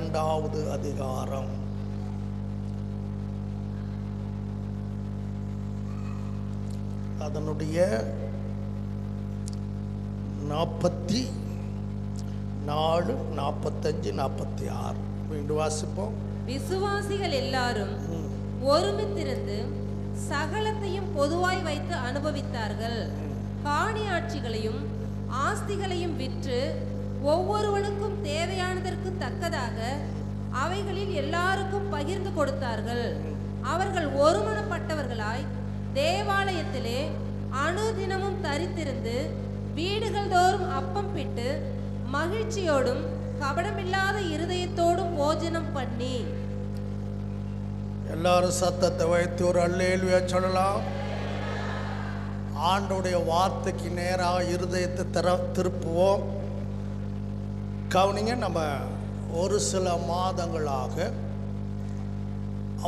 2வது அதிகாரம். அதனுடைய 44, 45, 46 மீண்டும் வாசிப்போம். விசுவாசிகள் எல்லாரும் ஒருமித்திருந்து சகலத்தையும் பொதுவாய் வைத்து அனுபவித்தார்கள். காணியாட்சிகளையும் ஆஸ்திகளையும் விற்று ஒவ்வொருவனுக்கும் தேவையானதற்கு தக்கதாக அவைகளில் எல்லாருக்கும் பகிர்ந்து கொடுத்தார்கள். அவர்கள் ஒருமனப்பட்டவர்களாய் தேவாலயத்திலே அனுதினமும் தரித்திருந்து வீடுகள் தோறும் அப்பம் பிட்டு மகிழ்ச்சியோடும் கபடமில்லாத இருதயத்தோடும் போஜனம் பண்ணி. எல்லாரும் சத்தத்தை வைத்து ஒரு அல்லேலூயா சொல்லலாம். ஆண்டவருடைய வார்த்தைக்கு நேராக இருதயத்தை திருப்புவோம். கவனிங்க, நம்ம ஒரு சில மாதங்களாக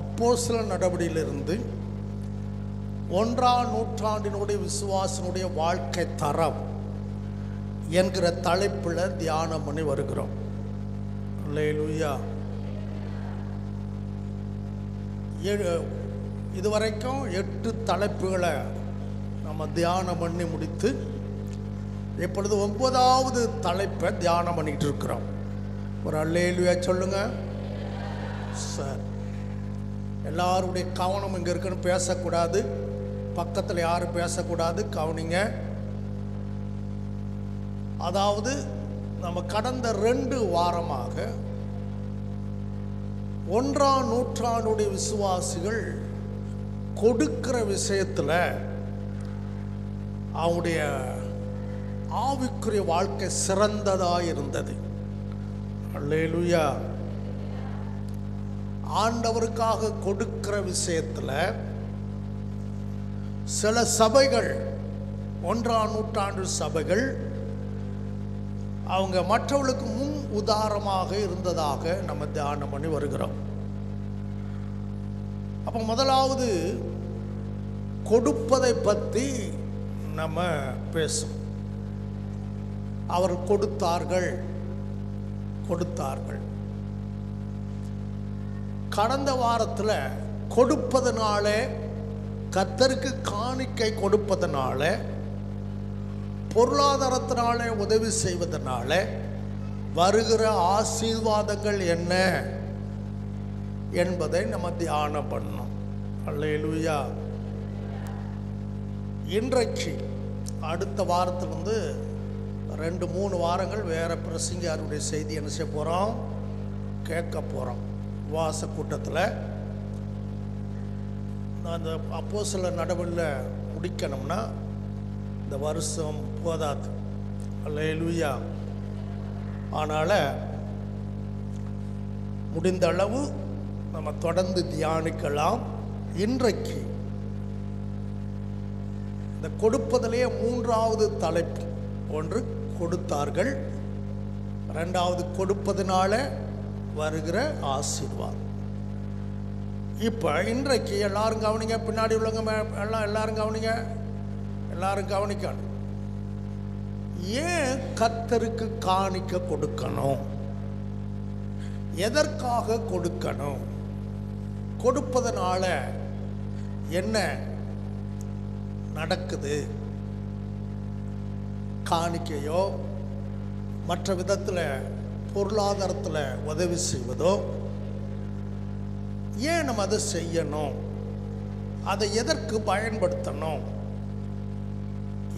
அப்போஸ்தலர் நடவடிக்கையிலிருந்து 1ஆம் நூற்றாண்டினுடைய விசுவாசனுடைய வாழ்க்கை தரம் என்கிற தலைப்பில் தியானம் பண்ணி வருகிறோம். அல்லேலூயா. இதுவரைக்கும் 8 தலைப்புகளை நம்ம தியானம் பண்ணி முடித்து இப்பொழுது 9வது தலைப்பை தியானம் பண்ணிகிட்டு இருக்கிறோம். ஒரு அல்லேலூயா சொல்லுங்க சார். எல்லாருடைய கவனம் இங்கே இருக்குன்னு பேசக்கூடாது, பக்கத்தில் யாரும் பேசக்கூடாது. கவனிங்க. அதாவது நம்ம கடந்த 2 வாரமாக 1ஆம் நூற்றாண்டுடைய விசுவாசிகள் கொடுக்கிற விஷயத்தில் அவங்களுடைய ஆவிக்குரிய வாழ்க்கை சிறந்ததாக இருந்தது. அல்லேலூயா. ஆண்டவருக்காக கொடுக்கிற விஷயத்தில் சில சபைகள், 1ஆம் நூற்றாண்டு சபைகள், அவங்க மற்றவர்களுக்கு முன் உதாரணமாக இருந்ததாக நம்ம தியானம் பண்ணி வருகிறோம். அப்போ முதலாவது கொடுப்பதை பற்றி நம்ம பேசும். அவர் கொடுத்தார்கள். கடந்த வாரத்தில் கொடுப்பதனால, கர்த்தருக்கு காணிக்கை கொடுப்பதனால, பொருளாதாரத்தினாலே உதவி செய்வதனால வருகிற ஆசீர்வாதங்கள் என்ன என்பதை நம்ம தியானம் பண்ணோம். அல்லேலூயா. இன்றைக்கு அடுத்த வாரத்திலிருந்து 2-3 வாரங்கள் வேறு பிரசங்கியாருடைய செய்தி என்ன செய்ய போகிறோம், கேட்க போகிறோம். உபவாச கூட்டத்தில் அந்த அப்போஸ்தலர் நடவடிக்கையில் முடிக்கணும்னா இந்த வருஷம் போதாது. அல்லேலூயா. அதனால் முடிந்த அளவு நம்ம தொடர்ந்து தியானிக்கலாம். இன்றைக்கு இந்த கொடுப்பதிலேயே 3வது தலைப்பு. ஒன்று கொடுத்தார்கள், 2வது கொடுப்பதனால வருகிற ஆசீர்வாதம். இப்போ இன்றைக்கு எல்லாரும் கவனிங்க, பின்னாடி உள்ளவங்க எல்லாரும் கவனிங்க, எல்லாரும் கவனிக்கணும். ஏன் கர்த்தருக்கு காணிக்க கொடுக்கணும்? எதற்காக கொடுக்கணும்? கொடுப்பதனால என்ன நடக்குது? காணிக்கையோ மற்ற விதத்தில் பொருளாதாரத்தில் உதவி செய்வதோ ஏன் நம்ம அதை செய்யணும்? அதை எதற்கு பயன்படுத்தணும்?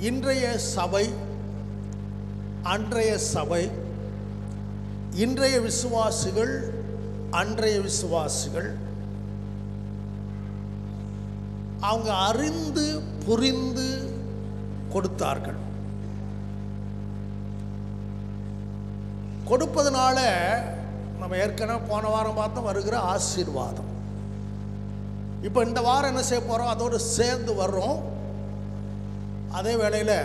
இன்றைய சபை, அன்றைய சபை, இன்றைய விசுவாசிகள், அன்றைய விசுவாசிகள் அவங்க அறிந்து புரிந்து கொடுத்தார்கள். கொடுப்பதனால நம்ம ஏற்கனவே போன வாரம் பார்த்தோம் வருகிற ஆசீர்வாதம். இப்போ இந்த வாரம் என்ன செய்ய போகிறோம், அதோடு சேர்ந்து வர்றோம். அதே வேளையில்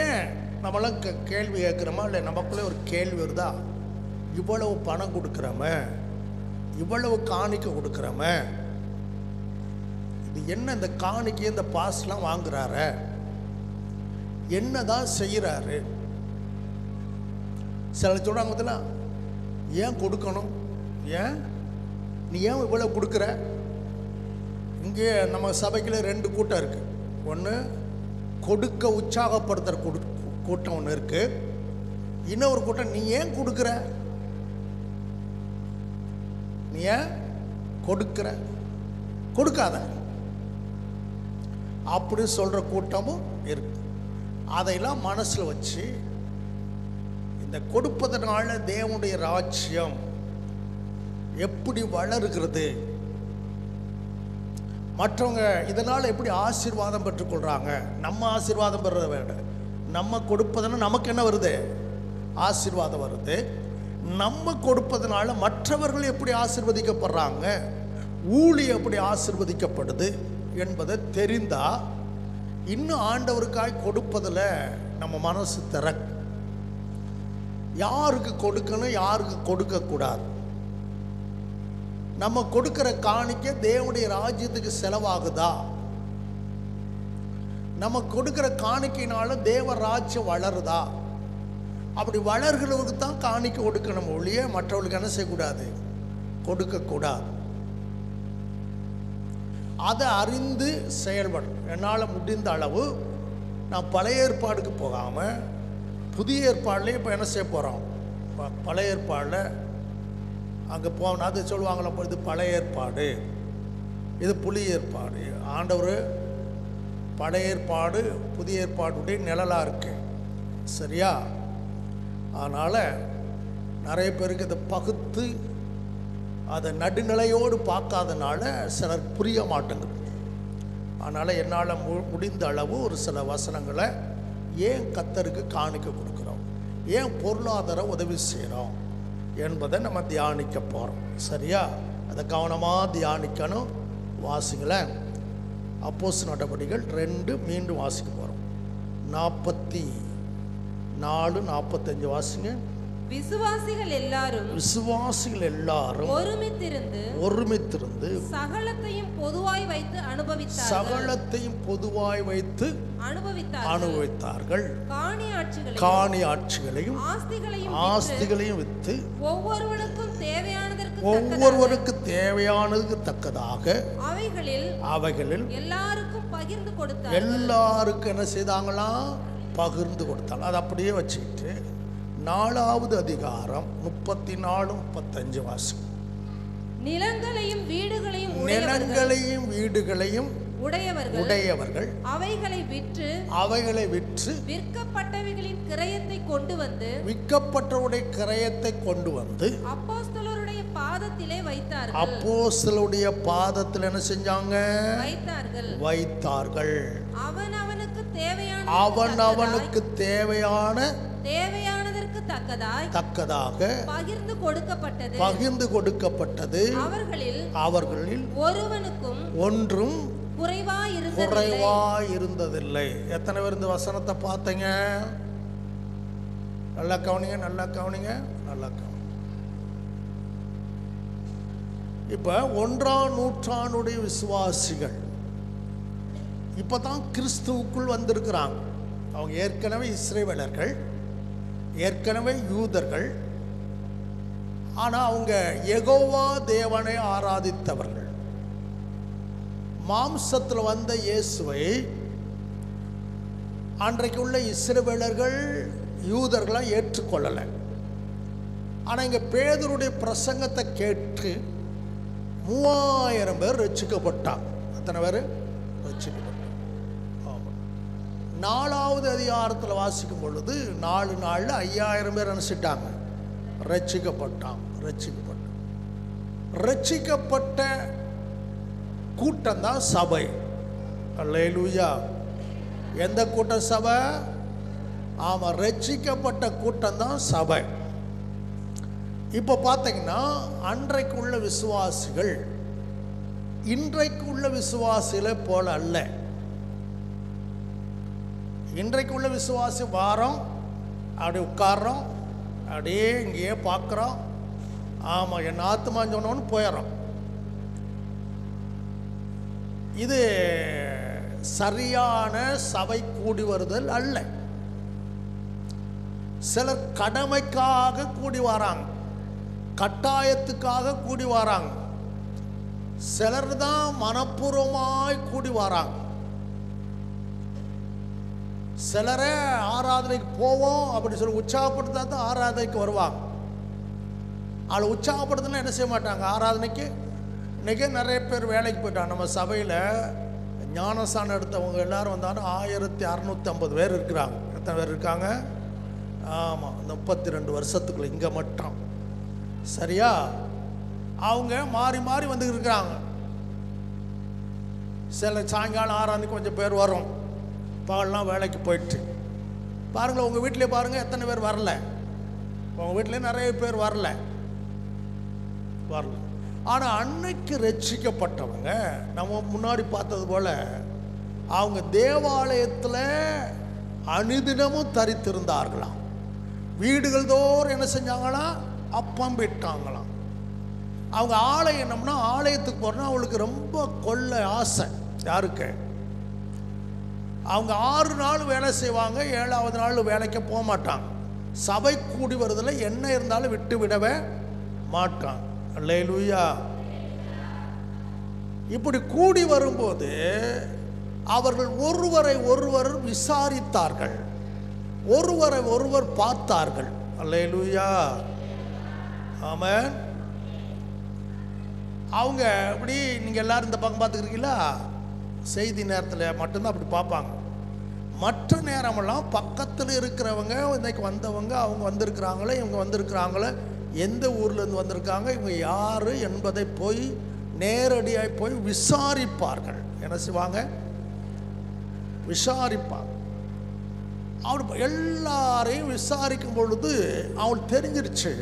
ஏன் நம்மளாம் கேள்வி கேட்குறோமா, இல்லை நமக்குள்ளே ஒரு கேள்வி வருதா, இவ்வளவு பணம் கொடுக்குறோமே, இவ்வளவு காணிக்கை கொடுக்குறோமே, இது என்ன இந்த காணிக்கை இந்த பாஸ்லாம் வாங்குறாரு, என்ன தான் செய்கிறாரு? சில சொல்கிறாங்க பார்த்தீங்களா, ஏன் கொடுக்கணும்? ஏன் நீ ஏன் இவ்வளோ கொடுக்குற? இங்கே நம்ம சபைக்குள்ள 2 கூட்டம் இருக்குது. ஒன்று கொடுக்க உற்சாகப்படுத்துகிற கூட்டம் ஒன்று இருக்குது. இன்னொரு கூட்டம் நீ ஏன் கொடுக்குற, நீ ஏன் கொடுக்குற, கொடுக்காத அப்படி சொல்கிற கூட்டமும் இருக்கு. அதையெல்லாம் மனசில் வச்சு இந்த கொடுப்பதனால தேவனுடைய ராஜ்யம் எப்படி வளருகிறது, மற்றவங்க இதனால் எப்படி ஆசீர்வாதம் பெற்றுக்கொள்கிறாங்க. நம்ம ஆசீர்வாதம் பெறத விட நம்ம கொடுப்பதனால நமக்கு என்ன வருது? ஆசீர்வாதம் வருது. நம்ம கொடுப்பதனால மற்றவர்கள் எப்படி ஆசீர்வதிக்கப்படுறாங்க, ஊழியம் எப்படி ஆசீர்வதிக்கப்படுது என்பதை தெரிந்தால் இன்னும் ஆண்டவருக்காய் கொடுப்பதில் நம்ம மனசு திறக்கும். யாருக்கு கொடுக்கணும், யாருக்கு கொடுக்கக்கூடாது, நம்ம கொடுக்கிற காணிக்கை தேவனுடைய ராஜ்யத்துக்கு செலவாகுதா, நம்ம கொடுக்கிற காணிக்கையினால தேவ ராஜ்யம் வளருதா, அப்படி வளர்கிறவருக்கு தான் காணிக்கை கொடுக்கணும் ஒழிய மற்றவர்களுக்கு என்ன செய்யக்கூடாது, கொடுக்கக்கூடாது. அதை அறிந்து செயல்படும். என்னால் முடிந்த அளவு நான் பழைய ஏற்பாடுக்கு போகாமல் புதிய ஏற்பாடுலேயே இப்போ என்ன செய்ய போகிறோம், பழைய ஏற்பாடில் அங்கே போகணும். அது சொல்லுவாங்களா, இது பழைய ஏற்பாடு, இது புதிய ஏற்பாடு. ஆண்டவர் பழைய ஏற்பாடு புதிய ஏற்பாடுடைய நிழலாக இருக்கு, சரியா? அதனால் நிறைய பேருக்கு இதை பகுத்து அதை நடுநிலையோடு பார்க்காதனால சிலர் புரிய மாட்டேங்குது. அதனால் என்னால் முடிந்த அளவு ஒரு சில வசனங்களை ஏன் கர்த்தருக்கு காணிக்க கொடுக்குறோம், ஏன் பொருளாதார உதவி செய்கிறோம் என்பதை நம்ம தியானிக்க போகிறோம், சரியா? அதை கவனமாக தியானிக்கணும். வாசிங்களேன். அப்போஸ்தலர் நடபடிகள் 2 மீண்டும் வாசிக்க போகிறோம். 44, 45 வாசிங்க. விசுவாசிகள் எல்லாரும் ஒருமித்திருந்து சகலத்தையும் பொதுவாய் வைத்து அனுபவித்தார்கள். காணி ஆட்சிகளையும் ஆஸ்திகளையும் வித்து ஒவ்வொருவருக்கு தேவையானதுக்கு தக்கதாக அவைகளில் எல்லாருக்கும் என்ன செய்தாங்களாம், பகிர்ந்து கொடுத்தாங்க. அதை அப்படியே வச்சுக்கிட்டு 4வது அதிகாரம் 34, 35 வாசி. நிலங்களையும் வீடுகளையும் உடையவர்கள் அவைகளை விற்று விற்கப்பட்டவைகளின் கிரயத்தை கொண்டு வந்து அப்போஸ்தலருடைய பாதத்திலே என்ன செஞ்சாங்க, வைத்தார்கள். அவனவனுக்கு தேவையானதற்கு தக்கதாக பகிர்ந்து கொடுக்கப்பட்டது. அவர்களில் ஒன்றும் குறைவாயிருந்ததில்லை. எத்தனை பேர் இந்த வசனத்தை பார்த்தீங்க? நல்லா கவனிங்க. இப்ப 1ஆம் நூற்றாண்டுடைய விசுவாசிகள் இப்பதான் கிறிஸ்துவுக்குள் வந்திருக்கிறாங்க. அவங்க ஏற்கனவே இஸ்ரவேலர்கள், ஏற்கனவே யூதர்கள். ஆனால் அவங்க யெகோவா தேவனை ஆராதித்தவர்கள். மாம்சத்தில் வந்த இயேசுவை அன்றைக்கு உள்ள இஸ்ரவேலர்கள் யூதர்களாக ஏற்றுக்கொள்ளலை. ஆனால் இங்கே பேதுருடைய பிரசங்கத்தை கேட்டு 3000 பேர் ரட்சிக்கப்பட்டாங்க. எத்தனை பேர் ரட்சிக்கப்பட்டாங்க? 4வது அதிகாரத்தில் வாசிக்கும் பொழுது 4 நாளில் 5000 பேர் நினைச்சிட்டாங்க, ரட்சிக்கப்பட்ட கூட்டம் தான் சபை. அல்லேலூயா. எந்த கூட்டம் சபை? ஆமாம், ரட்சிக்கப்பட்ட கூட்டம் தான் சபை. இப்போ பார்த்தீங்கன்னா அன்றைக்கு உள்ள விசுவாசிகள் இன்றைக்கு உள்ள விசுவாசிகளை போல அல்ல. இன்றைக்கு உள்ள விசுவாசி வாரம் அப்படி உட்கார்றோம், அப்படியே இங்கேயே பார்க்குறோம், ஆமாம் என் ஆத்துமான்னு சொன்னோன்னு போயிடறோம். இது சரியான சபை கூடி வருதல் அல்ல. சிலர் கடமைக்காக கூடி வராங்க. கட்டாயத்துக்காக கூடி வராங்க, சிலர் தான் மனப்பூர்வமாய் கூடி வராங்க. சிலரே ஆராதனைக்கு போவோம் அப்படி சொல்லி உற்சாகப்படுத்தா தான் ஆராதனைக்கு வருவாங்க. அவளை உற்சாகப்படுத்தினா என்ன செய்ய மாட்டாங்க ஆராதனைக்கு. இன்றைக்கே நிறைய பேர் வேலைக்கு போயிட்டாங்க. நம்ம சபையில் ஞானஸ்தானம் எடுத்தவங்க எல்லாரும் வந்தாலும் 1650 பேர் இருக்கிறாங்க. எத்தனை பேர் இருக்காங்க? ஆமாம், 32 வருஷத்துக்குள்ள இங்கே மட்டும். சரியா? அவங்க மாறி மாறி வந்து இருக்கிறாங்க. சில சாயங்காலம் ஆராதனைக்கு கொஞ்சம் பேர் வரும், பகல்லாம் வேலைக்கு போயிட்டு. பாருங்களேன், உங்கள் வீட்டிலே பாருங்கள் எத்தனை பேர் வரல. உங்கள் வீட்டிலே நிறைய பேர் வரல. ஆனால் அன்னைக்கு ரட்சிக்கப்பட்டவங்க நம்ம முன்னாடி பார்த்தது போல் அவங்க தேவாலயத்தில் அனுதினமும் தரித்திருந்தார்களாம். வீடுகள் தோறும் என்ன செஞ்சாங்களாம்? அப்பம் விட்டாங்களாம். அவங்க ஆலயம் என்னம்னா, ஆலயத்துக்கு போகிறோன்னா அவங்களுக்கு ரொம்ப கொள்ள ஆசை. யாருக்கு? அவங்க 6 நாள் வேலை செய்வாங்க, 7வது நாள் வேலைக்கு போக மாட்டாங்க. சபை கூடி வருதில் என்ன இருந்தாலும் விட்டு விடவே மாட்டாங்க. அல்லேலூயா. இப்படி கூடி வரும்போது அவர்கள் ஒருவரை ஒருவர் விசாரித்தார்கள், ஒருவரை ஒருவர் பார்த்தார்கள். அல்லேலூயா. ஆமென். அவங்க இப்படி நீங்கள் எல்லாரும் இந்த பக்கம் பார்த்துக்கிறீங்களா? செய்தி நேரத்தில் மட்டும்தான் அப்படி பார்ப்பாங்க. மற்ற நேரமெல்லாம் பக்கத்தில் இருக்கிறவங்க, இன்றைக்கு வந்தவங்க, அவங்க வந்திருக்கிறாங்களே, இவங்க வந்திருக்கிறாங்களே, எந்த ஊர்லேருந்து வந்திருக்காங்க, இவங்க யார் என்பதை போய் நேரடியாக போய் விசாரிப்பார்கள். என்ன செய்வாங்க? விசாரிப்பாங்க. அவர் எல்லாரையும் விசாரிக்கும் பொழுது அவங்களுக்கு தெரிஞ்சிருச்சு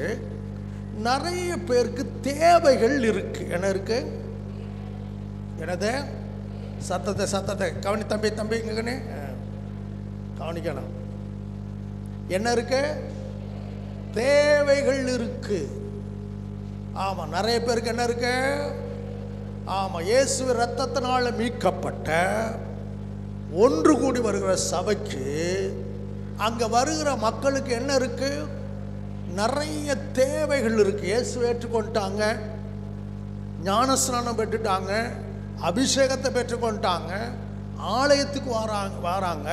நிறைய பேருக்கு தேவைகள் இருக்கு. என்ன இருக்கு? என்னது? சத்தத்தை கவனி தம்பி இங்கன்னு கவனிக்கணும். என்ன இருக்கு? தேவைகள் இருக்கு. ஆமா, நிறைய பேருக்கு என்ன இருக்கு? ஆமா, இயேசு இரத்தத்தினால மீட்கப்பட்ட ஒன்று கூடி வருகிற சபைக்கு அங்க வருகிற மக்களுக்கு என்ன இருக்கு? நிறைய தேவைகள் இருக்கு. இயேசு ஏற்றுக்கொண்டாங்க, ஞானஸ்நானம் பெற்றுட்டாங்க, அபிஷேகத்தை பெற்றுக்கொண்டாங்க, ஆலயத்துக்கு வராங்க,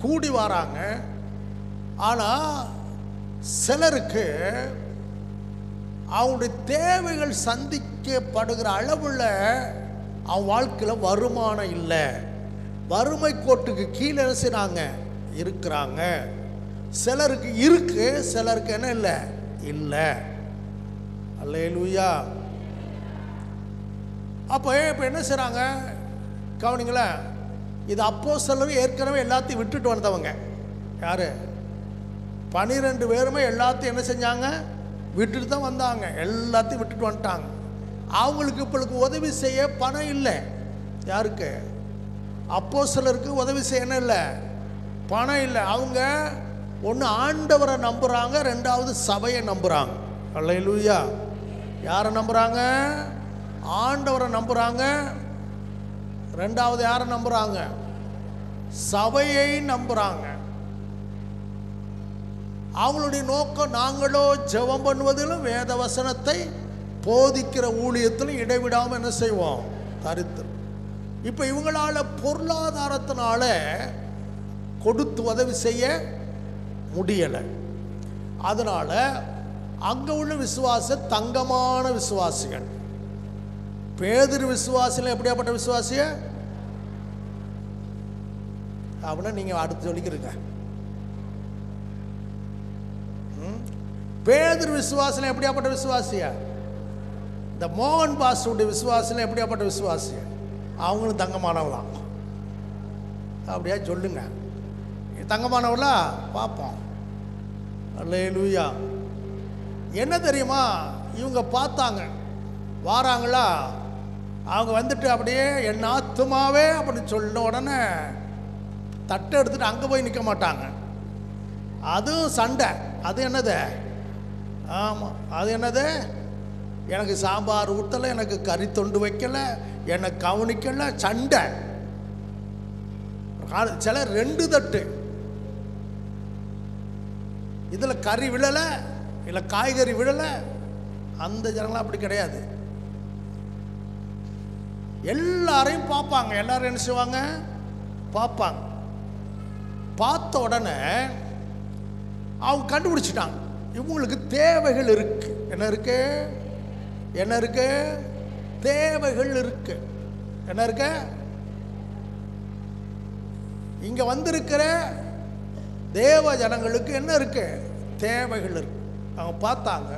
கூடி வராங்க. ஆனால் சிலருக்கு அவங்களுடைய தேவைகள் சந்திக்கப்படுகிற அளவில் அவன் வாழ்க்கையில் வருமானம் இல்லை, வறுமை கோட்டுக்கு கீழே செய்கிறாங்க, இருக்கிறாங்க. சிலருக்கு இருக்கு, சிலருக்கு என்ன இல்லை? இல்லை. அல்லேலூயா. அப்போ இப்போ என்ன செய்கிறாங்க கவனிங்களேன். இது அப்போஸ்தலர் ஏற்கனவே எல்லாத்தையும் விட்டுட்டு வந்தவங்க. யார்? 12 பேருமே எல்லாத்தையும் என்ன செஞ்சாங்க? விட்டுட்டு தான் வந்தாங்க. எல்லாத்தையும் விட்டுட்டு வந்துட்டாங்க. அவங்களுக்கு இப்பளுக்கு உதவி செய்ய பணம் இல்லை. யாருக்கு? அப்போஸ்தலருக்கு உதவி செய்யணும் இல்லை, பணம் இல்லை. அவங்க ஒன்று ஆண்டவரை நம்புகிறாங்க, 2வது சபையை நம்புகிறாங்க. அல்லேலூயா. யாரை நம்புகிறாங்க? ஆண்டவரை நம்புகிறாங்க. 2வது யாரை நம்புகிறாங்க? சபையை நம்புகிறாங்க. அவங்களுடைய நோக்கம் நாங்களோ ஜெபம் பண்ணுவதிலும் வேத வசனத்தை போதிக்கிற ஊழியத்திலும் இடைவிடாமல் என்ன செய்வோம்? தரித்து. இப்போ இவங்களால பொருளாதாரத்தினால கொடுத்து உதவி செய்ய முடியலை. அதனால் அங்கே உள்ள விசுவாச தங்கமான விசுவாசிகள். பேதுரு விசுவாசிகள் எப்படியாப்பட்ட விசுவாசிய அப்படின்னா நீங்கள் அடுத்து சொல்லிக்கிறீங்க. பேதுரு விசுவாசில எப்படியாப்பட்ட விசுவாசியா? இந்த மோகன் பாசுடைய விசுவாசில எப்படியாப்பட்ட விசுவாசியா? அவங்களும் தங்கமானவளாம். அப்படியா சொல்லுங்க, தங்கமானவளா? பார்ப்போம். அல்லேலூயா. என்ன தெரியுமா, இவங்க பார்த்தாங்க, வாராங்களா, அவங்க வந்துட்டு அப்படியே என் ஆத்துமாவே அப்படின்னு சொன்ன உடனே தட்டை எடுத்துட்டு அங்கே போய் நிற்க மாட்டாங்க. அதுவும் சண்டை. அது என்னது? ஆமாம், அது என்னது? எனக்கு சாம்பார் ஊற்றலை, எனக்கு கறி தொண்டு வைக்கலை, என்னை கவனிக்கலை, சண்டை. சில 2 தட்டு, இதில் கறி விழலை, இல்லை காய்கறி விழலை, அந்த ஜனங்களாம் அப்படி கிடையாது. எல்லாரையும் பார்ப்பாங்க. எல்லாரும் என்ன செய்வாங்க? பார்ப்பாங்க. பார்த்த உடனே அவங்க கண்டுபிடிச்சிட்டாங்க, இவங்களுக்கு தேவைகள் இருக்கு. என்ன இருக்கு? என்ன இருக்கு? தேவைகள் இருக்கு. என்ன இருக்கு? இங்க வந்திருக்கிற தேவ ஜனங்களுக்கு என்ன இருக்கு? தேவைகள் இருக்கு. அவங்க பார்த்தாங்க,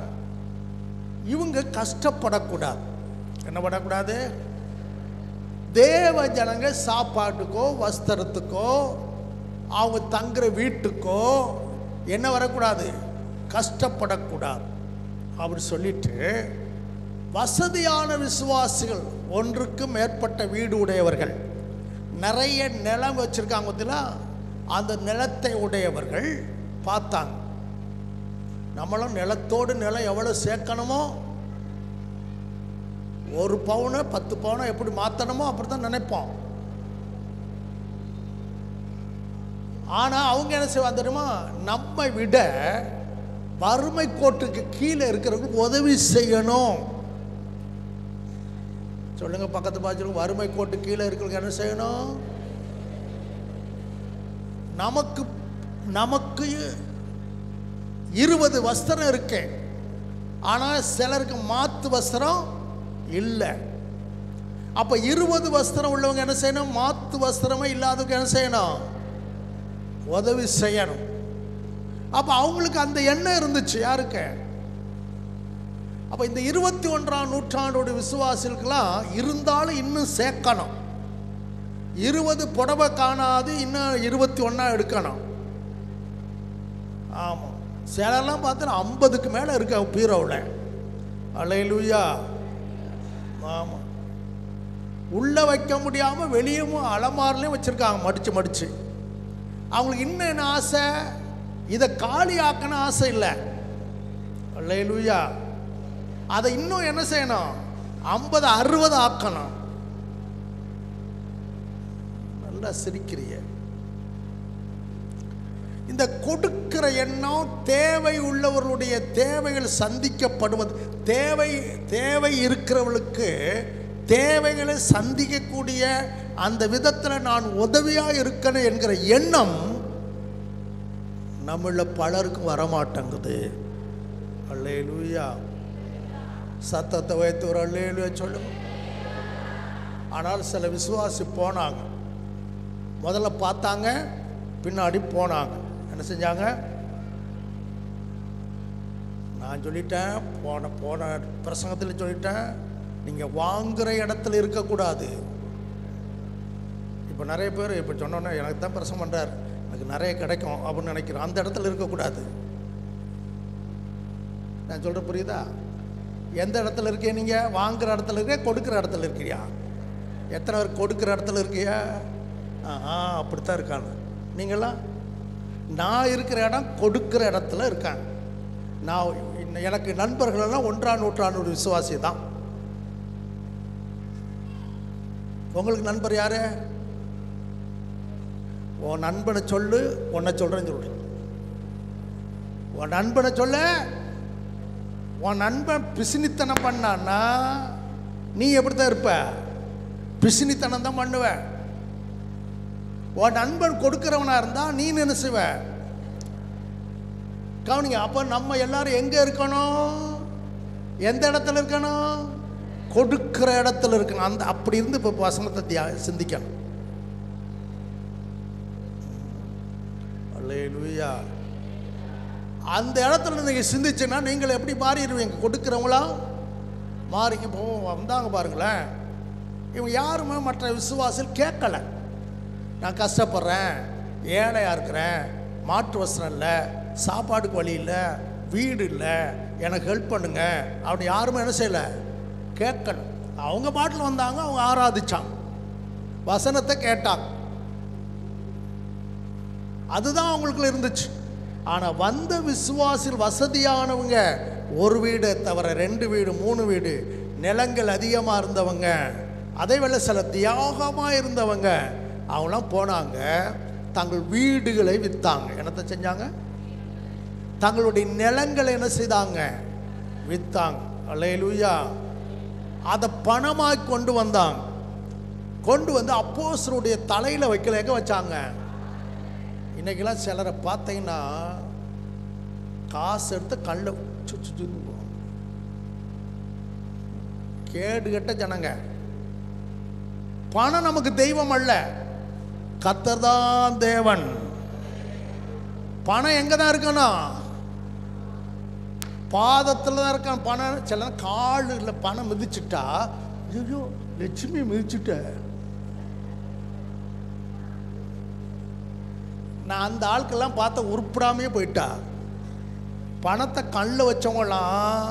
இவங்க கஷ்டப்படக்கூடாது. என்ன பண்ணக்கூடாது? தேவ ஜனங்க சாப்பாட்டுக்கோ வஸ்திரத்துக்கோ அவங்க தங்குற வீட்டுக்கோ என்ன வரக்கூடாது? கஷ்டப்படக்கூடாது. அப்படி சொல்லிட்டு வசதியான விசுவாசிகள், ஒன்றுக்கு மேற்பட்ட வீடு உடையவர்கள், நிறைய நிலம் வச்சிருக்காங்க பார்த்தீங்களா, அந்த நிலத்தை உடையவர்கள் பார்த்தாங்க. நம்மளும் நிலத்தோடு நிலம் எவ்வளோ சேர்க்கணுமோ, 1 பவுனை 10 பவுனை எப்படி மாற்றணுமோ அப்படி தான் நினைப்போம். ஆனால் அவங்க என்ன செய்வாங்க தெரியுமா? நம்மை விட வறுமை கோட்டுக்கு கீழே இருக்கிறவங்களுக்கு உதவி செய்யணும். சொல்லுங்க பக்கத்து பாய்ச்சலுக்கு, வறுமை கோட்டு கீழே இருக்கிறவங்க என்ன செய்யணும்? நமக்கு நமக்கு 20 வஸ்திரம் இருக்கு, ஆனால் சிலருக்கு மாத்து வஸ்திரம் இல்லை. அப்போ 20 வஸ்திரம் உள்ளவங்க என்ன செய்யணும்? மாத்து வஸ்திரமே இல்லாதவங்க என்ன செய்யணும்? உதவி செய்யணும். அப்போ அவங்களுக்கு அந்த எண்ணம் இருந்துச்சு. யாருக்கு? அப்போ இந்த 21ஆம் நூற்றாண்டோட விசுவாசிகளுக்கெல்லாம் இருந்தாலும் இன்னும் சேர்க்கணும். 20 புடவை காணாது, இன்னும் 21 எடுக்கணும். ஆமாம், சிலர்லாம் பார்த்தா 50க்கு மேலே இருக்க பீரோவில். அல்லேலூயா. ஆமாம், உள்ளே வைக்க முடியாமல் வெளியும் அலமாரிலையும் வச்சுருக்காங்க மடித்து மடித்து. அவங்களுக்கு இன்னும் என்ன ஆசை? இதை காலி ஆக்கணும் ஆசை இல்லை. அல்லேலூயா. அதை இன்னும் என்ன செய்யணும்? 50 60 ஆக்கணும். நல்லா சிரிக்கிறிய. இந்த கொடுக்கிற எண்ணம் தேவை உள்ளவர்களுடைய தேவைகள் சந்திக்கப்படுவது, தேவை இருக்கிறவர்களுக்கு தேவைகளை சந்திக்கக்கூடிய அந்த விதத்தில் நான் உதவியாக இருக்கணும் என்கிற எண்ணம் நம்மள பலருக்கு வரமாட்டேங்குது. அல்லேலூயா. சத்தத்தை வைத்து ஒரு அல்லேலூயா சொல்லுங்க. ஆனால் சில விசுவாசி போனாங்க, முதல்ல பார்த்தாங்க, பின்னாடி போனாங்க. என்ன செஞ்சாங்க? நான் சொல்லிட்டேன், போன பிரசங்கத்தில் சொல்லிட்டேன், நீங்கள் வாங்குகிற இடத்துல இருக்கக்கூடாது. இப்போ நிறைய பேர் இப்போ சொன்னோன்னே எனக்கு தான் பிரசங்கம் பண்ணுறார், எனக்கு நிறைய கிடைக்கும் அப்படின்னு நினைக்கிறேன். அந்த இடத்துல இருக்கக்கூடாது. நான் சொல்கிற புரியுதா? எந்த இடத்துல இருக்கே? நீங்கள் வாங்குகிற இடத்துல இருக்க, கொடுக்குற இடத்துல இருக்கிறியா? எத்தனை பேர் கொடுக்குற இடத்துல இருக்கியா? அப்படித்தான் இருக்காங்க. நீங்களாம் நான் இருக்கிற இடம் கொடுக்குற இடத்துல இருக்காங்க. நான் எனக்கு நண்பர்களெல்லாம் 1ஆம் நூற்றாண்டு விசுவாசி தான். உங்களுக்கு நண்பர் யாரு? உன் நண்பனை சொல்லு, உன்னை சொல்கிறேன்னு சொல்கிறேன். உன் நண்பனை சொல்ல. உன் நண்பன் பிசினித்தனம் பண்ணான்னா நீ எப்படித்தான் இருப்ப? பிசினித்தனம் தான் பண்ணுவ. உன் நண்பன் கொடுக்கிறவனா இருந்தால் நீ என்ன செய்வ? கவனிங்க. அப்போ நம்ம எல்லாரும் எங்கே இருக்கணும்? எந்த இடத்துல இருக்கணும்? கொடுக்கிற இடத்துல இருக்கணும். அந்த அப்படி இருந்து இப்போ வசனத்தை சிந்திக்கணும். அல்லேலூயா. அந்த இடத்துல நீங்கள் சிந்திச்சுன்னா நீங்கள் எப்படி மாறிடுவீங்க? கொடுக்குறவங்களா மாறிக்கு போவோம். வந்தாங்க பாருங்களேன், இவங்க யாருமே மற்ற விசுவாசிகள் கேட்கலை. நான் கஷ்டப்படுறேன், ஏழையாக இருக்கிறேன், மாற்று வசனம் இல்லை, சாப்பாட்டுக்கு வழி இல்லை, வீடு இல்லை, எனக்கு ஹெல்ப் பண்ணுங்க அப்படி யாருமே என்ன செய்யலை? கேட்கல. அவங்க பாட்டில் வந்தாங்க, அவங்க ஆராதிச்சாங்க, வசனத்தை கேட்டாங்க. அதுதான் அவங்களுக்குள்ள இருந்துச்சு. ஆனால் வந்த விசுவாசிகள் வசதியானவங்க, 1 வீடு தவிர 2 வீடு 3 வீடு, நிலங்கள் அதிகமாக இருந்தவங்க, அதே வேளை சில தியாகமாக இருந்தவங்க, அவங்களாம் போனாங்க, தங்கள் வீடுகளை விற்றாங்க. என்னத்தை செஞ்சாங்க? தங்களுடைய நிலங்களை என்ன செய்தாங்க? விற்றாங்க. அல்லேலூயா. அதை பணமாய் கொண்டு வந்தாங்க. கொண்டு வந்து அப்போஸ்தலருடைய தலையில் வைக்கல. எங்கே வச்சாங்க? இன்னைக்கெல்லாம் சிலரை பார்த்தீங்கன்னா காசு எடுத்து கல்ல சுச்சு கேடு கெட்ட ஜனங்க. பணம் நமக்கு தெய்வம் அல்ல, கர்த்தர் தான் தேவன். பணம் எங்கே தான் இருக்கணும்? பாதத்தில் தான் இருக்கான் பணம். சில காலில் பணம் மிதிச்சுட்டா, ஐயோ லட்சுமி மிதிச்சுட்ட. நான் அந்த ஆட்கள்லாம் பார்த்த உருப்படாமையே போயிட்டா. பணத்தை கல்லில் வச்சவங்களாம்,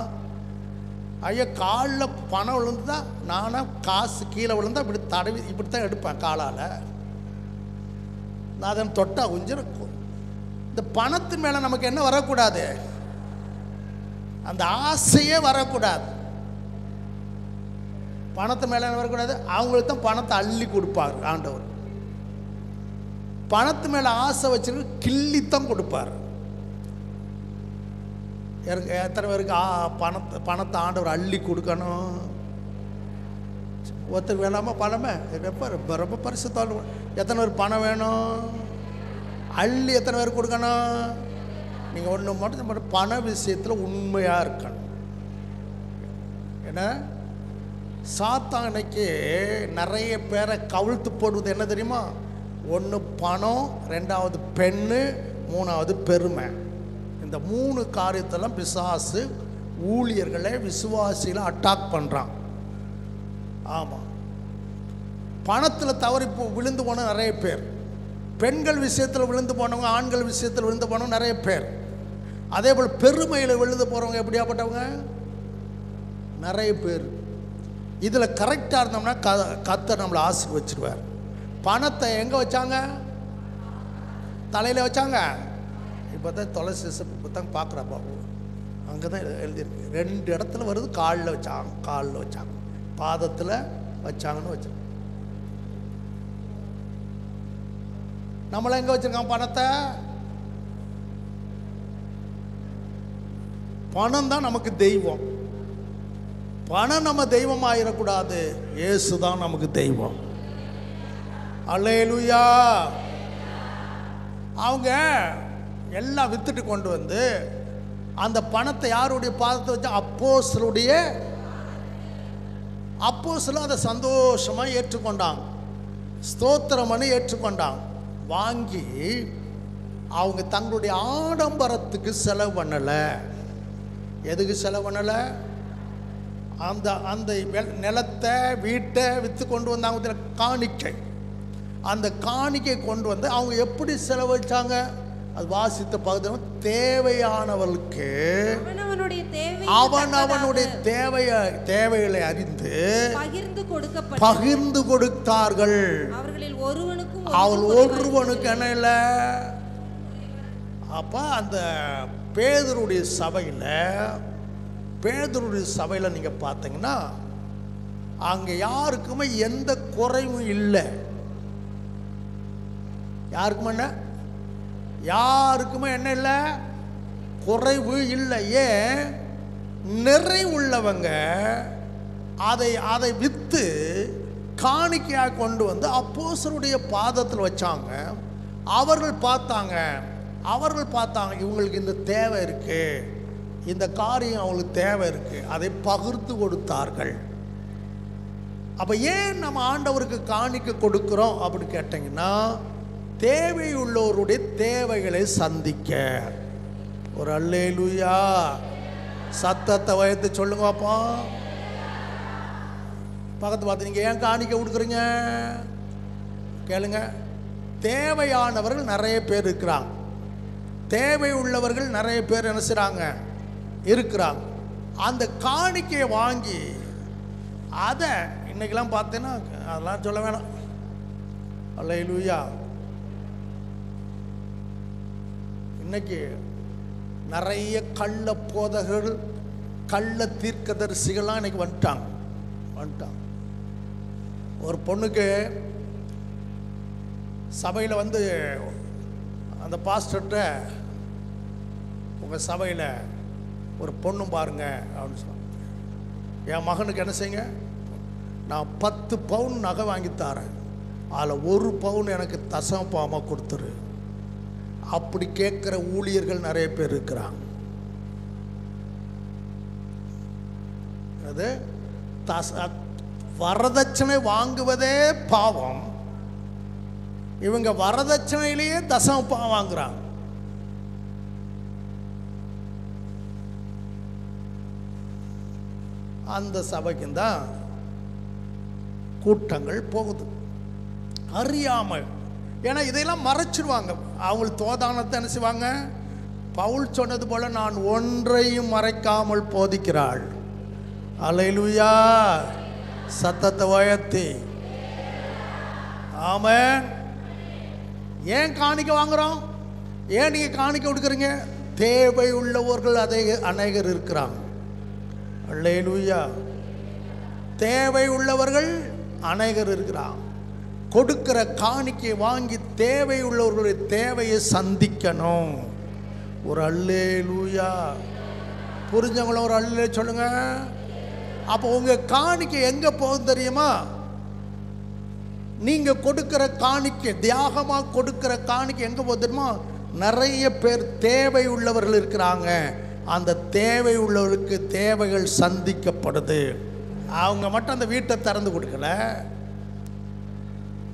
ஐயோ காலில் பணம் விழுந்துதா, நானும் காசு கீழே விழுந்தா இப்படி தடவி இப்படி தான் எடுப்பேன் காலால். நான் அதை தொட்டா கொஞ்சம். இந்த பணத்து மேலே நமக்கு என்ன வரக்கூடாது? அந்த ஆசையே வரக்கூடாது. பணத்து மேலே என்ன வரக்கூடாது? அவங்களுக்கு தான் பணத்தை அள்ளி கொடுப்பார் ஆண்டவர். பணத்து மேலே ஆசை வச்சுருக்கு கிள்ளித்தான் கொடுப்பார். எத்தனை பேருக்கு பணத்தை ஆண்டவர் அள்ளி கொடுக்கணும்? ஒருத்தருக்கு வேணாமா பணமே? ரொம்ப ரொம்ப பரிசுத்தாள். எத்தனை பேர் பணம் வேணும்? அள்ளி எத்தனை பேர் கொடுக்கணும்? நீங்கள் ஒன்று மட்டும் பண விஷயத்தில் உண்மையாக இருக்கணும். ஏன்னா சாத்தான் இன்னைக்கு நிறைய பேரை கவிழ்த்து போடுவது என்ன தெரியுமா? ஒன்று பணம், ரெண்டாவது பெண்ணு, மூணாவது பெருமை. இந்த 3 காரியத்தெல்லாம் பிசாசு ஊழியர்களை விசுவாசிகளை அட்டாக் பண்ணுறான். ஆமாம், பணத்தில் தவறி விழுந்து போன நிறைய பேர், பெண்கள் விஷயத்தில் விழுந்து போனவங்க, ஆண்கள் விஷயத்தில் விழுந்து போனவங்க நிறைய பேர். அதே போல் பெருமையில் விழுந்து போகிறவங்க எப்படியாப்பட்டவங்க? நிறைய பேர். இதில் கரெக்டாக இருந்தோம்னா கர்த்தர் நம்மளை ஆசீர்வதிச்சிடுவார். பணத்தை எங்கே வச்சாங்க? தலையில் வச்சாங்க. இப்போ தான் துளசி புத்தகம் பார்க்குறப்பா, அங்கே தான் எழுதியிருக்கு. 2 இடத்துல வருது. காலில் வச்சாங்க, காலில் வச்சாங்க, பாதத்தில் வச்சாங்கன்னு வச்சாங்க. நம்மளை எங்கே வச்சுருக்கான் பணத்தை? பணம் தான் நமக்கு தெய்வம். பணம் நம்ம தெய்வம் ஆயிடக்கூடாது. இயேசு தான் நமக்கு தெய்வம். அல்லேலூயா. அவங்க எல்லாம் வித்துட்டு கொண்டு வந்து அந்த பணத்தை யாருடைய பாதத்தை வச்சா? அப்போஸ்தலருடைய. அப்போஸ்தலர் அதை சந்தோஷமாக ஏற்றுக்கொண்டாங்க, ஸ்தோத்திரம் பண்ணி ஏற்றுக்கொண்டாங்க. வாங்கி அவங்க தங்களுடைய ஆடம்பரத்துக்கு செலவு பண்ணலை. எதுக்கு செலவு பண்ணலை? அந்த அந்த நிலத்தை வீட்டை விற்று கொண்டு வந்தாங்க காணிக்கை. அந்த காணிக்கை கொண்டு வந்து அவங்க எப்படி செலவழிச்சாங்க? அது வாசித்த பகுதி, தேவையானவர்களுக்கு அவனவனுடைய தேவைகளை அறிந்து பகிர்ந்து கொடுத்தார்கள். அவள் ஒருவனுக்கு என்ன இல்லை. அப்போ அந்த பேதுருடைய சபையில் நீங்கள் பார்த்தீங்கன்னா அங்கே யாருக்குமே எந்த குறைவும் இல்லை. யாருக்குமே என்ன இல்லை? குறைவு இல்லை. ஏன்? நிறைவுள்ளவங்க அதை விற்று காணிக்கையாக கொண்டு வந்து அப்போஸ்தலருடைய பாதத்தில் வச்சாங்க. அவர்கள் பார்த்தாங்க இவங்களுக்கு இந்த தேவை இருக்கு, இந்த காரியம் அவங்களுக்கு தேவை இருக்கு, அதை பகிர்ந்து கொடுத்தார்கள். அப்போ ஏன் நம்ம ஆண்டவருக்கு காணிக்கை கொடுக்குறோம் அப்படின்னு கேட்டிங்கன்னா, தேவையுள்ளவருடைய தேவைகளை சந்திக்க. ஒரு அல்லேலூயா சத்தத்தை வயத்து சொல்லுங்க பாப்பா. பக்கத்து பார்த்து நீங்கள் ஏன் காணிக்கை கொடுக்குறீங்க கேளுங்க. தேவையானவர்கள் நிறைய பேர் இருக்கிறாங்க, தேவை உள்ளவர்கள் நிறைய பேர் என்ன செய்கிறாங்க? இருக்கிறாங்க. அந்த காணிக்கையை வாங்கி அதை இன்னைக்கெல்லாம் பார்த்தேன்னா அதெல்லாம் சொல்ல வேணாம். அல்லேலூயா. இன்னைக்கு நிறைய கள்ள போதகர்கள், கள்ள தீர்க்கதரிசிகள்லாம் இன்னைக்கு வந்துட்டாங்க. ஒரு பொண்ணுக்கு சபையில் வந்து அந்த பாஸ்டர்கிட்ட, உங்கள் சபையில் ஒரு பொண்ணு பாருங்க அப்படின்னு சொன்னாங்க. என் மகனுக்கு என்ன செய்யுங்க, நான் 10 பவுன் நகை வாங்கி தரேன், அதில் 1 பவுன் எனக்கு தசம பாவமாக கொடுத்துரு. அப்படி கேட்குற ஊழியர்கள் நிறைய பேர் இருக்கிறாங்க. அது வரதட்சணை வாங்குவதே பாவம், இவங்க வரதட்சணையிலேயே தசம பாவம் வாங்குறாங்க. அந்த சபைக்கு தான் கூட்டங்கள் போகுது அறியாமல். ஏன்னா இதையெல்லாம் மறைச்சிடுவாங்க. அவங்களுக்கு தோதானத்தை என்ன செய்வாங்க, பவுல் சொன்னது போல நான் ஒன்றையும் மறைக்காமல் போதிக்கிறாள். அல்லேலூயா, சத்தத்தை உயர்த்தி ஆமென். ஏன் காணிக்க வாங்குறோம், ஏன் நீங்க காணிக்க கொடுக்குறீங்க? தேவை உள்ளவர்கள் அதை அநேகர் இருக்கிறாங்க. அல்லேலூயா, தேவை உள்ளவர்கள் அநேகர் இருக்கிறாங்க. கொடுக்கிற காணிக்கை வாங்கி தேவை உள்ளவர்களுடைய தேவையை சந்திக்கணும். ஒரு அல்லேலூயா, புரிஞ்சவங்கள ஒரு அல்லே சொல்லுங்க. அப்போ உங்க காணிக்கை எங்க போகும் தெரியுமா? நீங்க கொடுக்கிற காணிக்கை, தியாகமாக கொடுக்கிற காணிக்கை எங்க போகுது தெரியுமா? நிறைய பேர் தேவை உள்ளவர்கள் இருக்கிறாங்க. அந்த தேவை உள்ளவர்களுக்கு தேவைகள் சந்திக்கப்படுது. அவங்க மட்டும் அந்த வீட்டை திறந்து கொடுக்கல.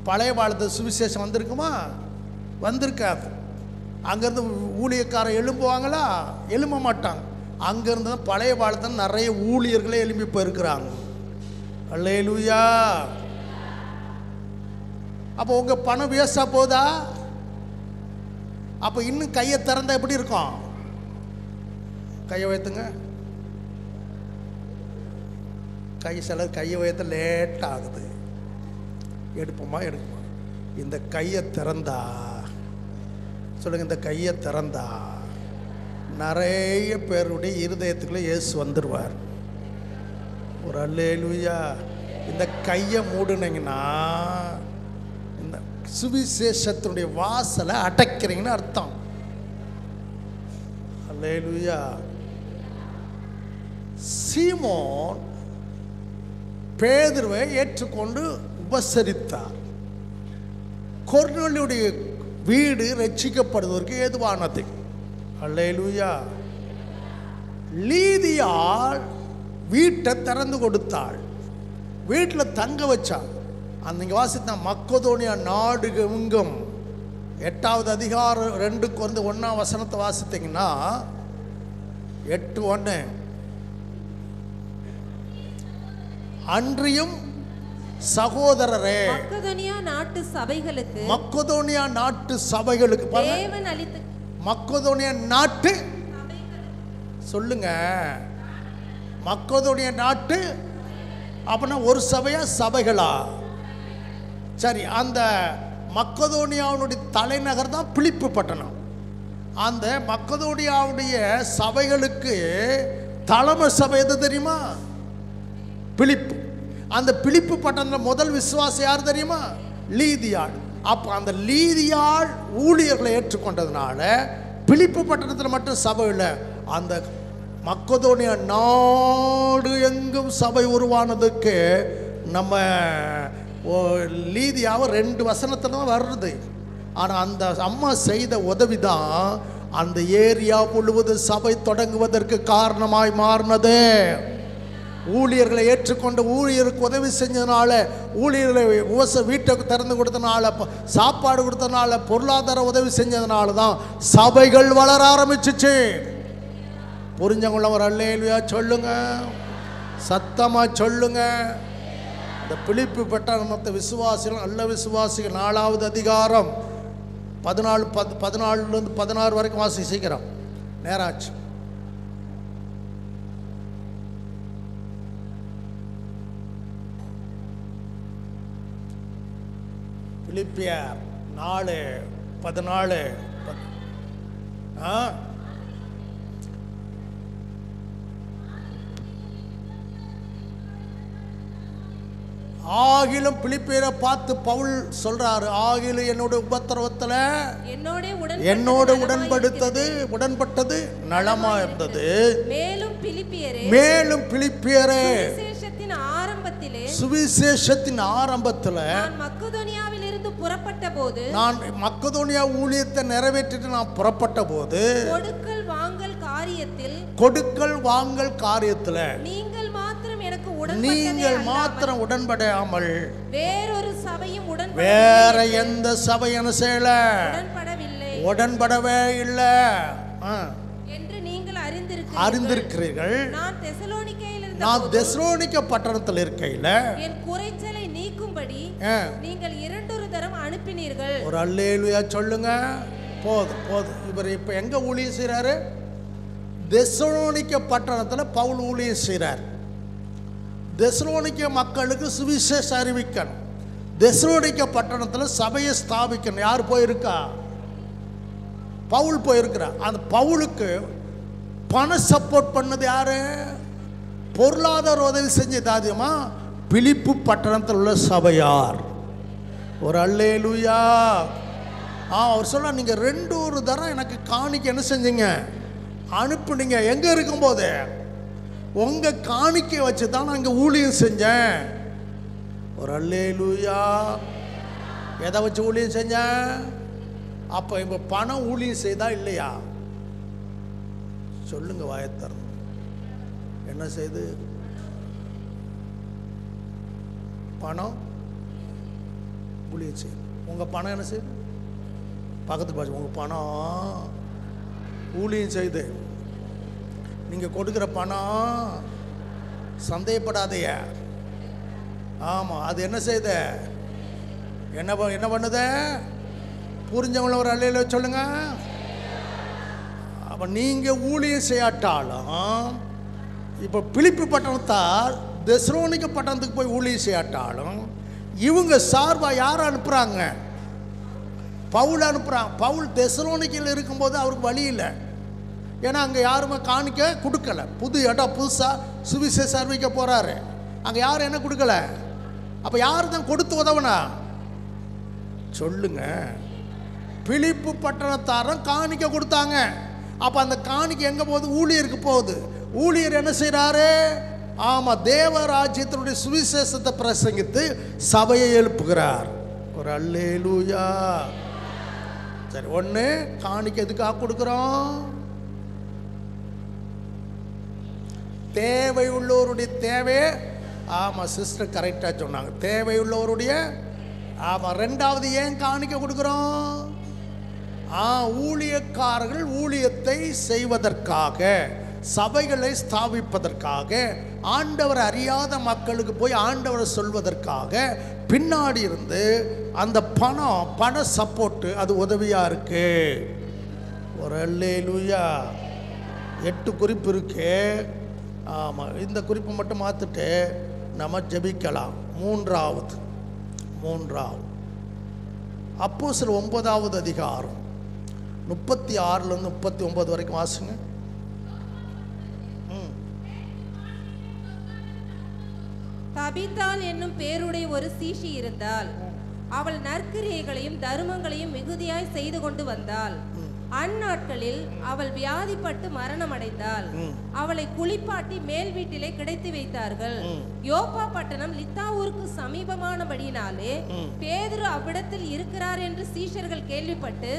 பழைய வாழ்த்து சுவிசேஷம் வந்திருக்குமா? வந்திருக்காது. அங்கேருந்து ஊழியக்காரர் எழும்புவாங்களா? எழும்ப மாட்டாங்க. அங்கேருந்து தான் பழைய வாழ்த்து நிறைய ஊழியர்களே எழும்பி போயிருக்கிறாங்க. அல்லேலூயா. அப்போ உங்கள் பணம் வேஸ்டாக போதா? அப்போ இன்னும் கையை திறந்தா எப்படி இருக்கும்? கையை வைத்துங்க. கை சிலர் கையை வைத்த லேட் ஆகுது. எடுப்போமா எடுப்போமா? இந்த கையை திறந்தா சொல்லுங்க, இந்த கையை திறந்தா நிறைய பேருடைய இருதயத்துக்குள்ள இயேசு வந்துடுவார். ஒரு அல்லேலூயா. இந்த கையை மூடுனீங்கன்னா இந்த சுவிசேஷத்தினுடைய வாசலை அடைக்கிறீங்கன்னு அர்த்தம். அல்லேலூயா. சீமோன் பேதுருவை ஏற்றுக்கொண்டு உபசரித்தார். கொர்நேலியுடைய வீடு ரட்சிக்கப்படுவதற்கு ஏதுவானது. அல்லேலூயா. லீதியாள் வீட்டை திறந்து கொடுத்தாள், வீட்டில் தங்க வச்சாள். அன்னைக்கு வாசித்த மக்கதோனியா நாடு எங்கும் 8வது அதிகாரம் 2 வாசித்தீங்கன்னா 8:1 அன்றியும் சகோதரரே, மக்கதோனியா நாட்டு சபைகளுக்கு தேவன் அளித்த மக்கதோனியா நாட்டு சொல்லுங்க, மக்கதோனியா நாட்டு அப்படின்னா ஒரு சபையா சபைகளா? சரி, அந்த மக்கதோனியாவுடைய தலைநகர் தான் பிலிப்பு பட்டணம். அந்த மக்கதோனியாவுடைய சபைகளுக்கு தலைமை சபை எது தெரியுமா? பிலிப்பு. அந்த பிலிப்பு பட்டணத்தில் முதல் விசுவாசி யார் தெரியுமா? லீதியாள். அப்போ அந்த லீதியாள் ஊழியர்களை ஏற்றுக்கொண்டதுனால பிலிப்பு பட்டணத்தில் மட்டும் சபை இல்லை, அந்த மக்கதோனியா நாடு எங்கும் சபை உருவானதுக்கு நம்ம லீதியாவை 2 வசனத்தில் தான் வருது. ஆனால் அந்த அம்மா செய்த உதவி தான் அந்த ஏரியா முழுவதும் சபை தொடங்குவதற்கு காரணமாய் மாறினது. ஊழியர்களை ஏற்றுக்கொண்டு ஊழியருக்கு உதவி செஞ்சதுனால, ஊழியர்களை வீட்டுக்கு திறந்து கொடுத்தனால, சாப்பாடு கொடுத்தனால, பொருளாதார உதவி செஞ்சதுனால தான் சபைகள் வளர ஆரம்பிச்சிச்சு. புரிஞ்சவங்கள ஒரு அல்லேலூயா சொல்லுங்க, சத்தமா சொல்லுங்க. இந்த பிலிப்பு பட்டணத்து விசுவாசிகள், நல்ல விசுவாசிகள் 4வது அதிகாரம் 14 16 வரைக்கும் வாசி. சீக்கிரம் நேராச்சு. பிலிப்பியர் 4:14. ஆகிலும் பிலிப்பியரை பார்த்து பவுல் சொல்றாரு, ஆகிலும் என்னோட உபத்திரவத்துல என்னோட உடன்பட்டது நலமா இருந்தது. மேலும் பிலிப்பியரே சுவிசேஷத்தின் ஆரம்பத்தில் நான் மக்கதோனியா ஊழியத்தை நிறைவேற்றிட்டு நான் புறப்பட்ட போது கொடுக்கல் வாங்கல் காரியத்தில் நீங்கள் மாத்திரம் உடன்படாமல் வேற எந்த சபை என்ன செய்யல, உடன்படவே இல்லை என்று நீங்கள் அறிந்திருக்கிறீர்கள். நான் தெசலோனிக்கே பட்டணத்தில் இருக்கையில என் குறைச்சலை நீக்கும்படி நீங்கள் 2 தரம் அனுப்பினீர்கள். ஒரு அல்லேலூயா சொல்லுங்க. போதும் போதும். இவர் இப்ப எங்க ஊழியம் செய்றாரு? தெசலோனிக்கே பட்டணத்தில் பவுல் ஊழியம் செய்றார். தெசலோனிக்கே மக்களுக்கு சுவிசேஷம் அறிவிக்கணும். தெசலோனிக்கே பட்டணத்தில் சபையை ஸ்தாபிக்கணும். யார் போயிருக்கா? பவுல் போயிருக்கிறார். அந்த பவுலுக்கு பண சப்போர்ட் பண்ணது யாரு? பொருளாதார உதவி செஞ்சது அதிகமா பிலிப்பு பட்டணத்தில் உள்ள சபையார். ஒரு அல்லேலூயா. அவர் சொல்ல, நீங்க 2 தரம் எனக்கு காணிக்க என்ன செஞ்சீங்க? அனுப்புனீங்க. எங்க இருக்கும்போது உங்க காணிக்கை வச்சு தான் நான் இங்க ஊழியம் செஞ்சேன். ஒரு அல்லேலூயா. எதை வச்சு ஊழியம் செஞ்சேன்? அப்ப இப்ப பணம் ஊழியம் செய்தா இல்லையா? சொல்லுங்க வாயத்தர். என்ன செய்து? பணம் ஊழியம் செய்யுது. உங்க பணம் என்ன செய்யுது? பக்கத்து பாச்சு. உங்க பணம் ஊழியம் செய்து. நீங்க கொடுக்கிற பணம் சந்தேகப்படாதைய. ஆமா, அது என்ன செய்த? என்ன பண்ணுத? புரிஞ்சவங்கள ஒரு அல்லேலூயா சொல்லுங்க. அப்ப நீங்க ஊழியம் செய்யாட்டாலும், இப்ப பிலிப்பி பட்டணத்தார் தெசலோனிக்கே பட்டணத்துக்கு போய் ஊழியம் செய்யாட்டாலும் இவங்க சார்பா யார் அனுப்புறாங்க? பவுல் அனுப்புறாங்க. பவுல் தெசலோனிக்கையில் இருக்கும்போது அவருக்கு வழி இல்லை. ஏன்னா அங்கே யாருமே காணிக்க கொடுக்கல. புது இடம், புதுசாக சுவிசேஷம் அறிவிக்க போறாரு. அங்கே யாரும் என்ன கொடுக்கல. அப்போ யார் தான் கொடுத்து உதவனா? சொல்லுங்க. பிலிப்பு பட்டணத்தாரும் காணிக்க கொடுத்தாங்க. அப்போ அந்த காணிக்கை எங்கே போகுது? ஊழியருக்கு போகுது. ஊழியர் என்ன செய்கிறாரு? ஆமாம், தேவராஜ்யத்தினுடைய சுவிசேஷத்தை பிரசங்கித்து சபையை எழுப்புகிறார். ஒரு அல்லேலூயா. சரி, ஒன்று காணிக்கை எதுக்காக கொடுக்குறோம்? தேவை உள்ளவருடைய தேவை. ஆமாம், சிஸ்டர் கரெக்டாக சொன்னாங்க. தேவை உள்ளவருடைய. ஆமாம். 2வது ஏன் காணிக்க கொடுக்குறோம்? ஊழியக்காரர்கள் ஊழியத்தை செய்வதற்காக, சபைகளை ஸ்தாபிப்பதற்காக, ஆண்டவர் அறியாத மக்களுக்கு போய் ஆண்டவரை சொல்வதற்காக பின்னாடி இருந்து அந்த பண சப்போர்ட்டு அது உதவியா இருக்கு. ஒரு அல்லேலூயா. 8 குறிப்பு இருக்கு. ஆமாம், இந்த குறிப்பை மட்டும் மாற்றிட்டு நம்ம ஜெபிக்கலாம். மூன்றாவது அப்போஸ்தலர் 9வது அதிகாரம் 36லேருந்து 39 வரைக்கும் வாசிங்க. தபீத்தாள் என்னும் பேருடைய ஒரு சீஷி இருந்தாள். அவள் நற்கிரியைகளையும் தர்மங்களையும் மிகுதியாய் செய்து கொண்டு வந்தாள். அந்நாட்களில் அவள் வியாதிப்பட்டு மரணமடைந்தாள். அவளை குளிப்பாட்டி மேல் வீட்டிலே கிடைத்து வைத்தார்கள். யோப்பா பட்டணம் லித்தா ஊருக்கு சமீபமானபடியினாலே பேதுரு அவ்விடத்தில் இருக்கிறார் என்று சீஷர்கள் கேள்விப்பட்டு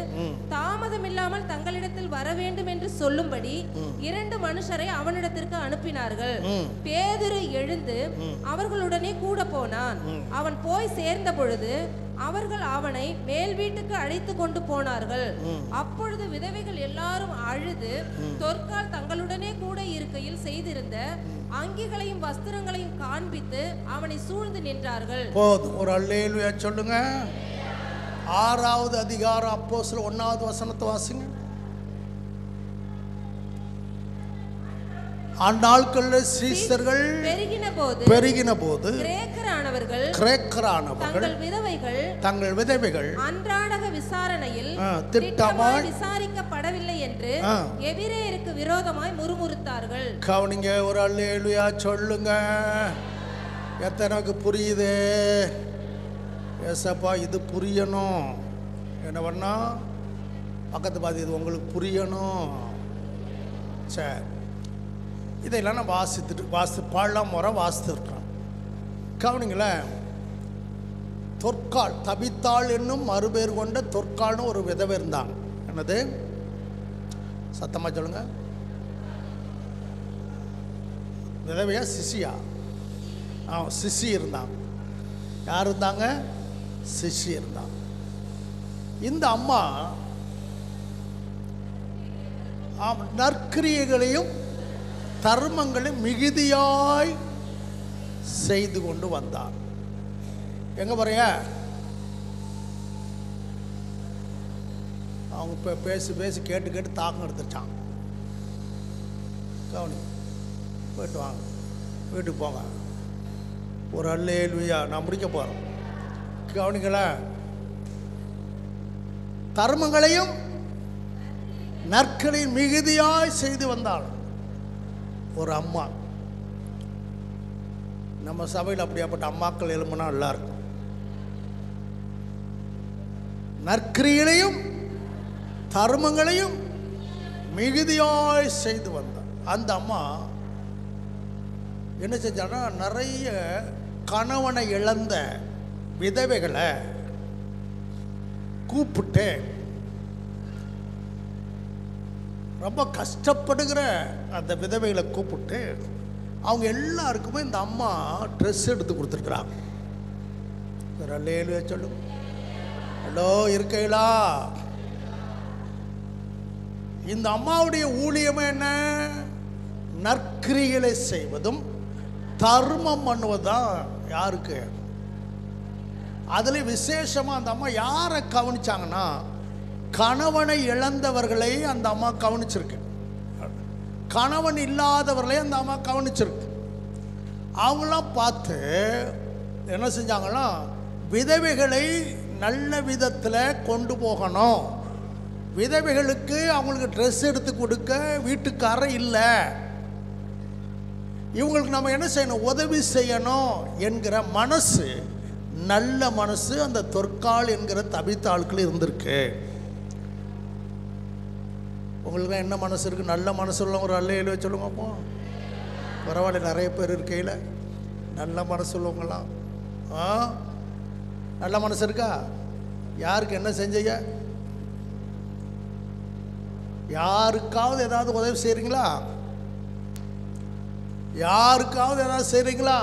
தாமதமில்லாமல் தங்களிடத்தில் வர வேண்டும் என்று சொல்லும்படி 2 மனுஷரை அவனிடத்திற்கு அனுப்பினார்கள். பேதுரு எழுந்து அவர்களுடனே கூட போனான். அவன் போய் சேர்ந்த பொழுது அவர்கள் அவனை மேல் வீட்டுக்கு அழைத்து கொண்டு போனார்கள். அப்பொழுது விதவைகள் எல்லாரும் அழுது தொற்கால் தங்களுடனே கூட இருக்கையில் செய்திருந்த அங்கிகளையும் வஸ்திரங்களையும் காண்பித்து அவனை சூழ்ந்து நின்றார்கள். போதும். ஒரு அல்லேலூயா சொல்லுங்க. 6வது அதிகாரம் அப்போஸ்தலர் 1வது வசனத்தை வாசிங்க. அந்நாட்களில் சீஷர்கள் பெருகின போது கிரேக்கரானவர்கள் தங்கள் விதவைகள் அன்றாட விசாரணையில் திட்டமாய் விசாரிக்கப்படவில்லை என்று எபிரேயருக்கு விரோதமாய் முறுமுறுத்தார்கள். கவனிங்க. ஒரு அல்லேலூயா சொல்லுங்க. எத்தனைக்கு புரியுது? ஏசப்பா இது புரியணும். என்ன பண்ணா பக்கத்து பார்த்து இது உங்களுக்கு புரியணும். சரி, இதெல்லாம் நான் வாசித்து பாடலாம் முறை வாசித்துருக்கேன். கவனிங்களேன், தொற்கால் தபித்தாள் என்னும் மறுபேர் கொண்ட தொற்கால்னு ஒரு விதவை இருந்தாங்க. என்னது? சத்தமாக சொல்லுங்க. விதவையா சிசியா? சிசி இருந்தாங்க. யார் இருந்தாங்க? சிசி இருந்தாங்க. இந்த அம்மா நற்கிரியைகளையும் தர்மங்களையும் மிகுதியாய் செய்து கொண்டு வந்தார். எங்க பாருங்க, அவங்க பேசி பேசி கேட்டு கேட்டு தாக்கம் எடுத்துட்டாங்க. கவனி, போயிட்டு வாங்க, வீட்டுக்கு போங்க. ஒரு அல்லேலூயா. நான் முடிக்க போகிறேன். கவனிங்களேன், தர்மங்களையும் நற்களையும் மிகுதியாய் செய்து வந்தாள் ஒரு அம்மா. நம்ம சபையில் அப்படியாப்பட்ட அம்மாக்கள் எழுப்புனா நல்லா இருக்கும். நற்கிரியைகளையும் தர்மங்களையும் மிகுதியாய் செய்து வந்தாள். அந்த அம்மா என்ன செஞ்சான்னா, நிறைய கணவனை இழந்த விதவைகளை கூப்பிட்டு, ரொம்ப கஷ்டப்படுகிற அந்த விதவைகளை கூப்பிட்டு அவங்க எல்லாருக்குமே இந்த அம்மா ட்ரெஸ் எடுத்து கொடுத்துருக்குறாங்க. அல்லேலூயா சொல்லுங்க. ஹலோ, இருக்கைகளா? இந்த அம்மாவுடைய ஊழியமே என்ன? நற்கிரிகளை செய்வதும் தர்மம் பண்ணுவதுதான். யாருக்கு? அதில் விசேஷமாக அந்த அம்மா யாரை கவனிச்சாங்கன்னா, கணவனை இழந்தவர்களை அந்த அம்மா கவனிச்சிருக்கு. கணவன் இல்லாதவர்களை அந்த அம்மா கவனிச்சிருக்கு. அவங்களாம் பார்த்து என்ன செஞ்சாங்கன்னா, விதவைகளை நல்ல விதத்தில் கொண்டு போகணும், விதவைகளுக்கு அவங்களுக்கு ட்ரெஸ் எடுத்து கொடுக்க வீட்டுக்காரர் இல்லை, இவங்களுக்கு நம்ம என்ன செய்யணும்? உதவி செய்யணும் என்கிற மனசு, நல்ல மனசு அந்த தொற்கால் என்கிற தபித்தாளுக்குள்ள இருந்திருக்கு. உங்களுக்கு என்ன மனசு இருக்குது? நல்ல மனசு உள்ள ஒரு அல்லேலூயா சொல்லுங்க. அப்போ பரவாயில்ல, நிறைய பேர் இருக்கையில் நல்ல மனசு உள்ளவங்களாம். நல்ல மனசு இருக்கா? யாருக்கு என்ன செஞ்சீங்க? யாருக்காவது ஏதாவது உதவி செய்கிறீங்களா? யாருக்காவது ஏதாவது செய்கிறீங்களா?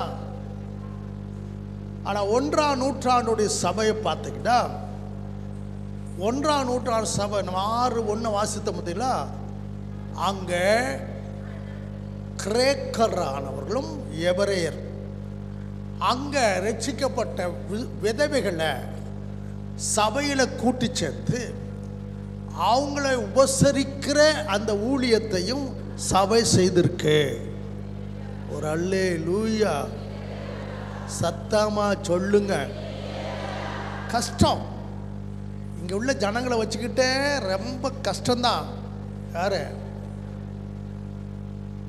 ஆனால் 1ஆம் நூற்றாண்டுடைய சபையை பார்த்துக்கிட்டா, 1ஆம் நூற்றாண்டு சபை நம்ம 6:1 வாசித்த பார்த்தீங்களா, அங்கே கிரேக்கரானவர்களும் எபிரேயர் அங்கே ரட்சிக்கப்பட்ட விதவைகளை சபையில் கூட்டி சேர்த்து அவங்கள உபசரிக்கிற அந்த ஊழியத்தையும் சபை செய்திருக்கு. ஒரு அல்லேலூயா சத்தமா சொல்லுங்க. கஷ்டம், இங்கே உள்ள ஜனங்களை வச்சுக்கிட்டே ரொம்ப கஷ்டம்தான். யாரு?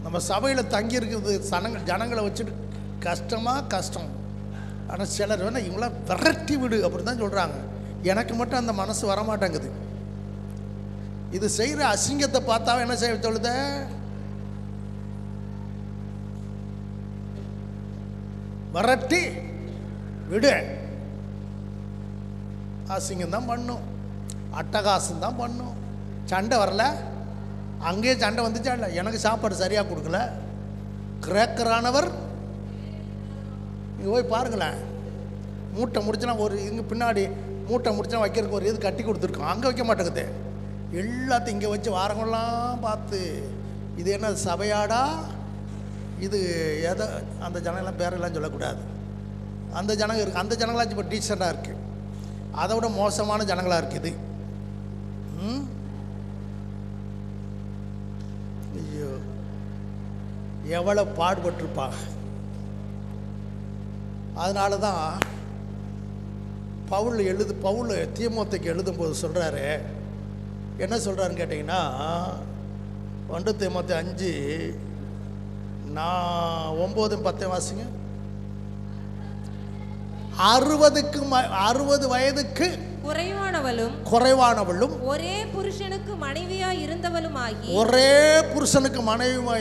நம்ம சபையில் தங்கி இருக்குது ஜனங்களை வச்சுட்டு கஷ்டம். ஆனால் சிலர் வேணா இவங்களாம் விரட்டி விடு அப்படி தான் சொல்கிறாங்க. எனக்கு மட்டும் அந்த மனசு வரமாட்டேங்குது. இது செய்கிற அசிங்கத்தை பார்த்தாவே என்ன செய்ய சொல்லுத? விரட்டி விடு. அசிங்கம் தான் பண்ணும், அட்டகாசம் தான் பண்ணும். சண்டை வரல, அங்கேயே சண்டை வந்துச்சா இல்லை? எனக்கு சாப்பாடு சரியாக கொடுக்கல. கிரேக்கரானவர் இங்கே போய் பாருங்களேன், மூட்டை முடிச்சுனா ஒரு இங்கே பின்னாடி மூட்டை முடிச்சுனா வைக்கிறதுக்கு ஒரு இது கட்டி கொடுத்துருக்கோம், அங்கே வைக்க மாட்டேங்குது. எல்லாத்தையும் இங்கே வச்சு வாரங்கள்லாம் பார்த்து இது என்ன சபையாடா இது? எதை அந்த ஜனங்கள்லாம் பேரெல்லாம் சொல்லக்கூடாது. அந்த ஜனங்க இருக்குது, அந்த ஜனங்களாச்சும் இப்போ டீசெண்டாக இருக்குது. அதை விட மோசமான ஜனங்களாக இருக்குது. ஐயோ, எவ்வளோ பாடுபட்டிருப்பாங்க. அதனால தான் பவுல் தீமோத்தேயுக்கு எழுதும்போது சொல்கிறாரு, என்ன சொல்கிறாருன்னு கேட்டிங்கன்னா, 1 தீமோத்தேயு 5:9-10 வாசிங்க. 60 வயதுக்கு குறைவானவளும் ஒரே புருஷனுக்கு மனைவியாய்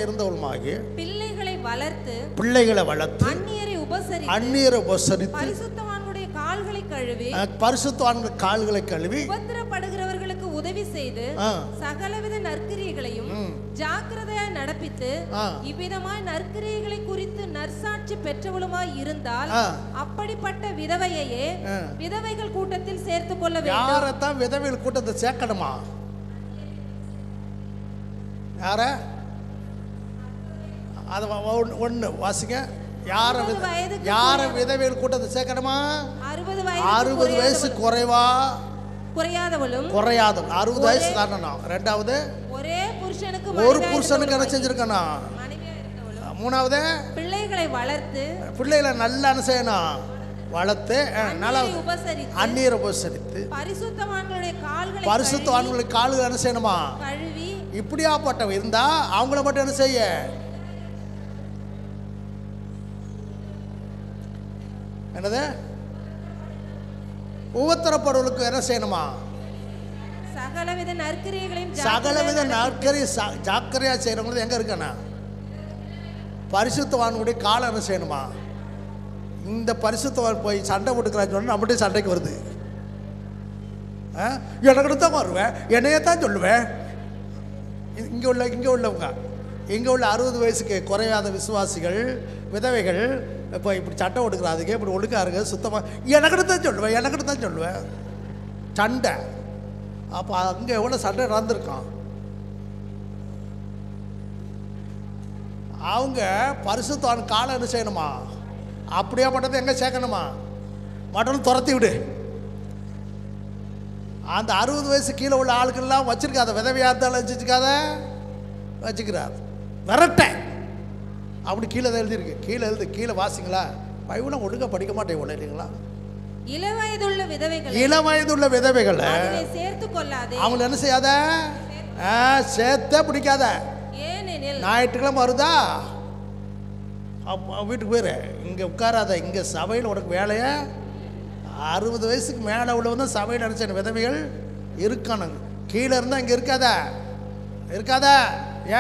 இருந்தவளுமாகி பிள்ளைகளை வளர்த்து அந்நியரை உபசரித்து பரிசுத்தவான்களுடைய கால்களை கழுவி உபத்திரப்படுகிறவர்களுக்கு உதவி செய்து சகலவித நற்கிரியைகளையும் ஜாக்கிரதையாய் நடப்பித்து இவ்விதமாய் நற்கிரியைகளை குறித்து நற்சாட்சி பெற்றவளுமாய் இருந்தால் அப்படிப்பட்ட விதவையையே விதவைகள் கூட்டத்தில் சேர்த்துக் கொள்ள வேண்டும். யாரைத்தான் விதவைகள் கூட்டத்தை சேர்க்கணுமா? யார? அது ஒன்று வாசிங்க. யார விதவைகள் கூட்டத்தை சேர்க்கணுமா? 60 வயசு குறையாதவளும் 60 வயசு தானணும். ரெண்டாவது ஒரு புருஷனுக்கு என்ன செஞ்சிருக்கணும்? மூணாவது பிள்ளைகளை நல்லா என்ன செய்யணும்? வளர்த்து அந்நியரை உபசரித்து பரிசுத்தவான்களுடைய கால்களை என்ன செய்யணுமா? இப்படியாப்பட்டவ இருந்தா அவங்கள மட்டும் என்ன செய்ய? என்னது? உபத்திரப்படுவர்களுக்கு என்ன செய்யணுமா? சகலவித நற்கிரியைகளையும் ஜாக்கிரதையா செய்யறவங்க எங்க இருக்கனா? பரிசுத்தவான்களுடைய காலை என்ன செய்யணுமா? இந்த பரிசுத்தவான் போய் சண்டை போட்டுக்கிறான்னு சொன்னா நம்மகிட்ட சண்டைக்கு வருது. எனக்கு தான் வருவேன், என்னையே தான் சொல்லுவேன். இங்கே உள்ள 60 வயசுக்கு குறையாத விசுவாசிகள் விதவைகள் இப்போ இப்படி சட்டை ஓடுக்கிறாதுங்க, இப்படி ஒழுக்கா இருங்க, சுத்தமாக எனக்கிட்ட தான் சொல்லுவேன் சண்டை. அப்போ அங்கே எவ்வளோ சண்டை நடந்திருக்கான். அவங்க பரிசுத்தவான் காலை என்ன செய்யணுமா? அப்படியே பட்டதை எங்கே சேர்க்கணுமா? மற்றவங்க துரத்தி விடு. அந்த 60 வயசு கீழே உள்ள ஆளுக்கெல்லாம் வச்சிருக்காத, விதவையாக இருந்தாலும் வச்சுக்கிறார் விரட்ட. அப்படி கீழே எழுதியிருக்கு. கீழே வாசிங்களா? பைபிளை ஒழுங்கா படிக்க மாட்டேன் இல்லைங்களா? இளவயதுள்ள விதவைகளை அவங்களை என்ன செய்யாத? சேர்த்தே பிடிக்காத. ஞாயிற்றுக்கிழமை வருதா வீட்டுக்கு போயிரு, இங்கே உட்காராத. இங்கே சபையில் உனக்கு வேலையை 60 வயசுக்கு மேலே உள்ளவங்க தான் சபையில் நினச்ச விதவைகள் இருக்கணும். கீழே இருந்தால் இங்கே இருக்காத.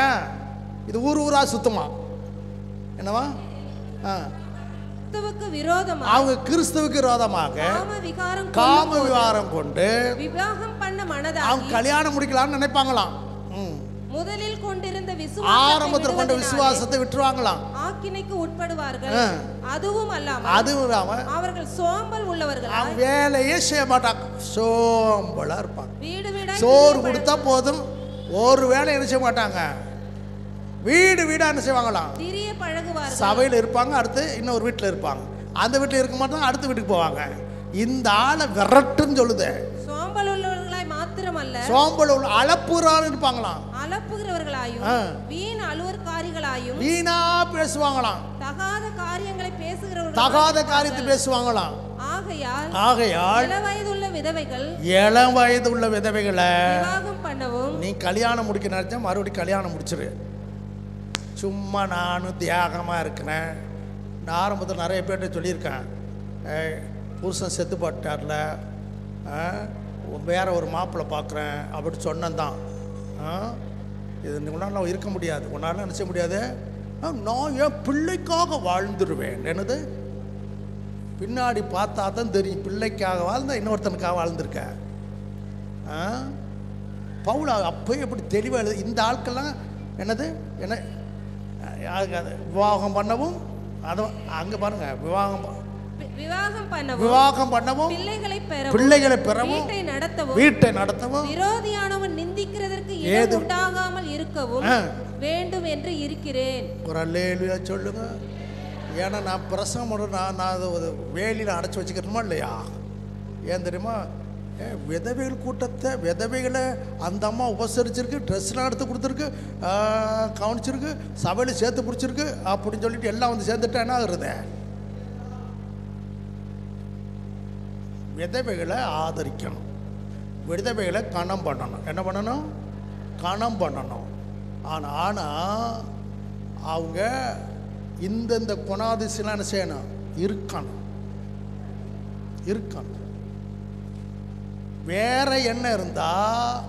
ஏன்? இது ஊரா சுத்தமா என்னவா? அவங்க கிறிஸ்துவுக்கு விரோதமாக காம விகாரம் கொண்டு அவங்க கல்யாணம் முடிக்கலாம்னு நினைப்பாங்களாம். முதலில் கொண்டிருந்த ஆரம்பத்தில் கொண்ட விசுவாசத்தை விட்டுருவாங்களாம். ஆக்கினைக்கு உட்படுவார்கள். அதுவும் அல்லாமல் அவர்கள் சோம்பல் உள்ளவர்கள், வேலையே செய்ய மாட்டாங்க, சோம்பலா இருப்பாங்க. சோறு கொடுத்தா போதும், ஒரு வேலை என்ன செய்ய மாட்டாங்க. வீடா என்ன செய்வாங்களாம்? சபையில் இருப்பாங்க, அடுத்து இன்னொரு வீட்டில் இருப்பாங்க, அந்த வீட்டில் இருக்க மாட்டாங்க, அடுத்த வீட்டுக்கு போவாங்க. இந்த ஆளை விரட்டுன்னு சொல்லுது. சோம்பல் உள்ளவர்களாய் மாத்திரமல்ல, சோம்பல் உள்ள அளப்புறான்னு இருப்பாங்களாம். அளப்புகிறவர்களாயும் வீண் அலுவற்காரிகளாயும் வீணா பேசுவாங்களாம். தகாத காரியங்களை பேசுகிறவர்கள், தகாத காரியத்தை பேசுவாங்களாம். ஆகையால் இளம் வயதுள்ள விதவைகளை விவாகம் பண்ணவும். நீ கல்யாணம் முடிக்க நினைச்சா மறுபடியும் கல்யாணம் முடிச்சிரு. சும்மா நானும் தியாகமாக இருக்கிறேன். நான் ஆரம்பத்தில் நிறைய பேர்கிட்ட சொல்லியிருக்கேன், புருஷன் செத்து போட்டார்ல, வேற ஒரு மாப்பிள்ளை பார்க்குறேன் அப்படி சொன்னதான். இது உன்னால் இருக்க முடியாது, உன்னால் நினச்ச முடியாது. நான் என் பிள்ளைக்காக வாழ்ந்துருவேன். என்னது? பின்னாடி பார்த்தா தான் தெரியும், பிள்ளைக்காக வாழ்ந்த இன்னொருத்தனுக்காக வாழ்ந்துருக்க. பவுல் அப்போயே எப்படி தெளிவாக எழுது. இந்த ஆட்கள்லாம் என்னது என்ன விவாகம் பண்ணவும், அதுவும் அங்கே பாருங்க, விவாகம் பண்ணவும் பிள்ளைகளை பெறவும் வீட்டை நடத்தவும் விரோதியானவன் நிந்திக்கிறதற்கு இடம் உண்டாகாமல் இருக்கவும் வேண்டும் என்று இருக்கிறேன். ஒரு அல்லேலூயா சொல்லுங்க. ஏன்னா நான் பிரசவம் நான் அதை ஒரு வேலியில் அடைச்சி வச்சுக்கிறோமா இல்லையா? ஏன் தெரியுமா? விதவைகள் கூட்டத்தை விதவைகளை அந்த அம்மா உபசரிச்சிருக்கு, ட்ரெஸ்லாம் எடுத்து கொடுத்துருக்கு, கவனிச்சிருக்கு, சபையில் சேர்த்து பிடிச்சிருக்கு அப்படின்னு சொல்லிட்டு எல்லாம் வந்து சேர்ந்துட்டா என்ன ஆகுறது? விதவைகளை ஆதரிக்கணும், விதவைகளை கணம் பண்ணணும். என்ன பண்ணணும்? கணம் பண்ணணும். ஆனால் அவங்க இந்த குணாதிசயம்லாம் என்ன செய்யணும்? இருக்கணும். இருக்கணும். வேற என்ன இருந்தால்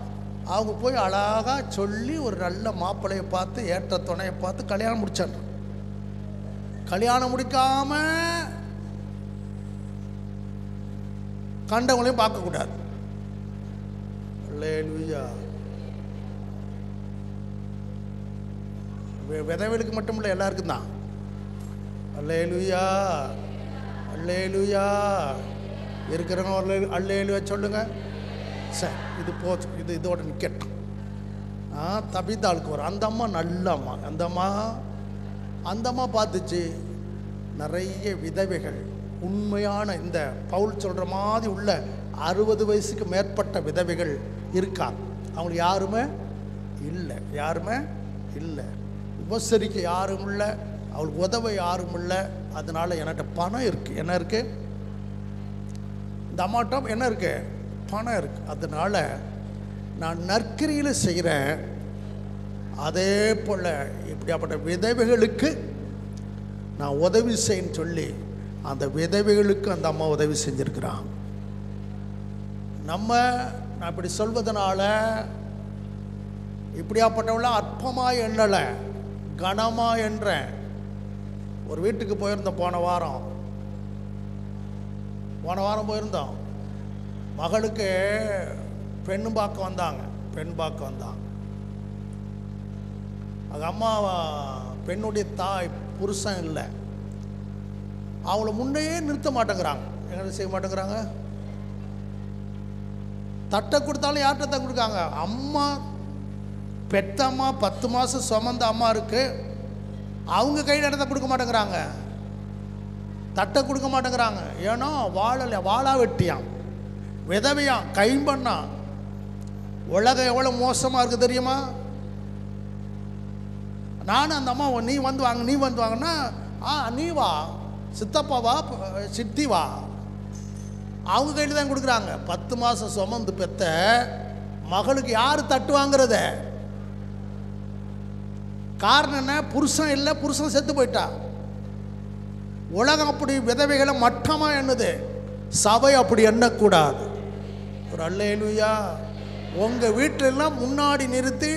அவங்க போய் அழகாக சொல்லி ஒரு நல்ல மாப்பிள்ளையை பார்த்து ஏற்ற துணையை பார்த்து கல்யாணம் முடிச்சிடணும். கல்யாணம் முடிக்காம கண்டவங்களையும் பார்க்கக்கூடாது. அல்லேலூயா. விதவைகளுக்கு மட்டும் இல்லை, எல்லாருக்கும் தான். அல்லேலூயா, அல்லேலூயா. இருக்கிறவங்க அல்லேலூயா சொல்லுங்க. சரி, இது போச்சு, இதோட நிற்கட்டும். தபிதாளுக்கு வரும். அந்த அம்மா நல்ல அம்மா. அந்த அம்மா பார்த்துச்சு நிறைய விதவைகள், உண்மையான இந்த பவுல் சொல்கிற மாதிரி உள்ள 60 வயசுக்கு மேற்பட்ட விதவைகள் இருக்காங்க. அவங்களுக்கு யாருமே இல்லை. உபசரிக்க யாரும் இல்லை, அவளுக்கு உதவ யாரும் இல்லை. அதனால என்கிட்ட பணம் இருக்குது. என்ன இருக்குது? இந்த அம்மாட்டம் என்ன இருக்குது? பணம் இருக்குது. அதனால நான் நற்கிரியில் செய்கிறேன். அதே போல் இப்படியாப்பட்ட விதவைகளுக்கு நான் உதவி செய்யன்னு சொல்லி அந்த விதவைகளுக்கு அந்த அம்மா உதவி செஞ்சுருக்கிறான். நான் இப்படி சொல்வதனால இப்படியாப்பட்டவள அற்பமாக எண்ணலை, கனமாக என்றேன். ஒரு வீட்டுக்கு போயிருந்தோம் போன வாரம் போயிருந்தோம். மகளுக்கு பெண் பார்க்க வந்தாங்க. அது அம்மா பெண்ணுடைய தாய், புருஷன் இல்லை. அவளை முன்னையே நிறுத்த மாட்டேங்கிறாங்க. என்ன செய்ய மாட்டேங்கிறாங்க? தட்டை கொடுத்தாலும் யார்கிட்ட தான் கொடுக்காங்க? அம்மா பெத்த அம்மா, 10 மாதம் சுமந்த அம்மா இருக்கு, அவங்க கையில் இடத்த கொடுக்க மாட்டேங்கிறாங்க, தட்டை கொடுக்க மாட்டேங்கிறாங்க. ஏன்னா வாழா வெட்டியான், விதவையான், கைம்பண்ணான். உலகம் எவ்வளோ மோசமாக இருக்குது தெரியுமா? நானும் அந்த அம்மா நீ வந்து வாங்கன்னா நீ வா, சித்தப்பா வா, சித்தி வா, அவங்க கையில் தான் கொடுக்குறாங்க. 10 மாதம் சுமந்து பெத்த மகளுக்கு யார் தட்டு வாங்குறத? காரணம் என்ன? புருஷன் இல்லை, புருஷன் செத்து போயிட்டா. உலகம் அப்படி விதவைகளை மட்டமாக எண்ணுது, சபை அப்படி எண்ணக்கூடாது. ஒரு அல்லேலூயா. உங்கள் வீட்டிலெல்லாம் முன்னாடி நிறுத்தி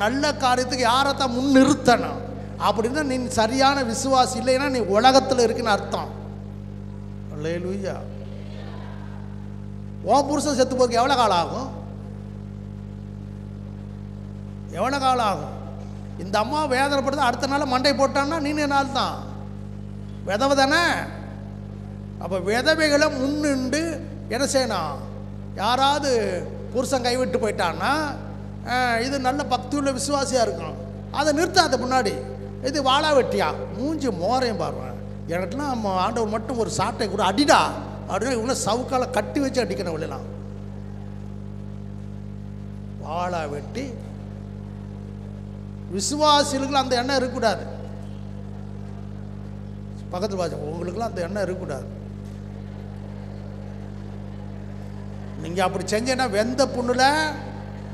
நல்ல காரியத்துக்கு யாரைத்தான் முன் நிறுத்தணும். அப்படின்னா நீ சரியான விசுவாசி இல்லைன்னா நீ உலகத்தில் இருக்குன்னு அர்த்தம். அல்லேலூயா. உன் புருஷன் செத்து போக்கு எவ்வளோ காலம் ஆகும்? இந்த அம்மா வேதனைப்படுது, அடுத்த நாள் மண்டை போட்டான்னா நீனே நாள் தான் விதவை தானே. அப்போ விதவைகளை முன்னின்று என்ன செய்யணும்? யாராவது புருஷன் கைவிட்டு போயிட்டான்னா இது நல்ல பக்தி உள்ள விசுவாசியாக இருக்கும், அதை நிறுத்தாத முன்னாடி. இது வாழா வெட்டியா, மூஞ்சி மோரையும் பாருவேன். எனக்குலாம் நம்ம ஆண்டவர் மட்டும் ஒரு சாட்டை கூட அடிடா அப்படின்னா இவனை சவுக்கால கட்டி வச்சு அடிக்கணும். இல்லைலாம் வாழா வெட்டி. விசுவாசிகளுக்கு அந்த எண்ணம் இருக்கக்கூடாது. பக்கத்தில் பார்த்து உங்களுக்குலாம் அந்த எண்ணம் இருக்கக்கூடாது. நீங்கள் அப்படி செஞ்சீங்கன்னா வெந்த புண்ணில்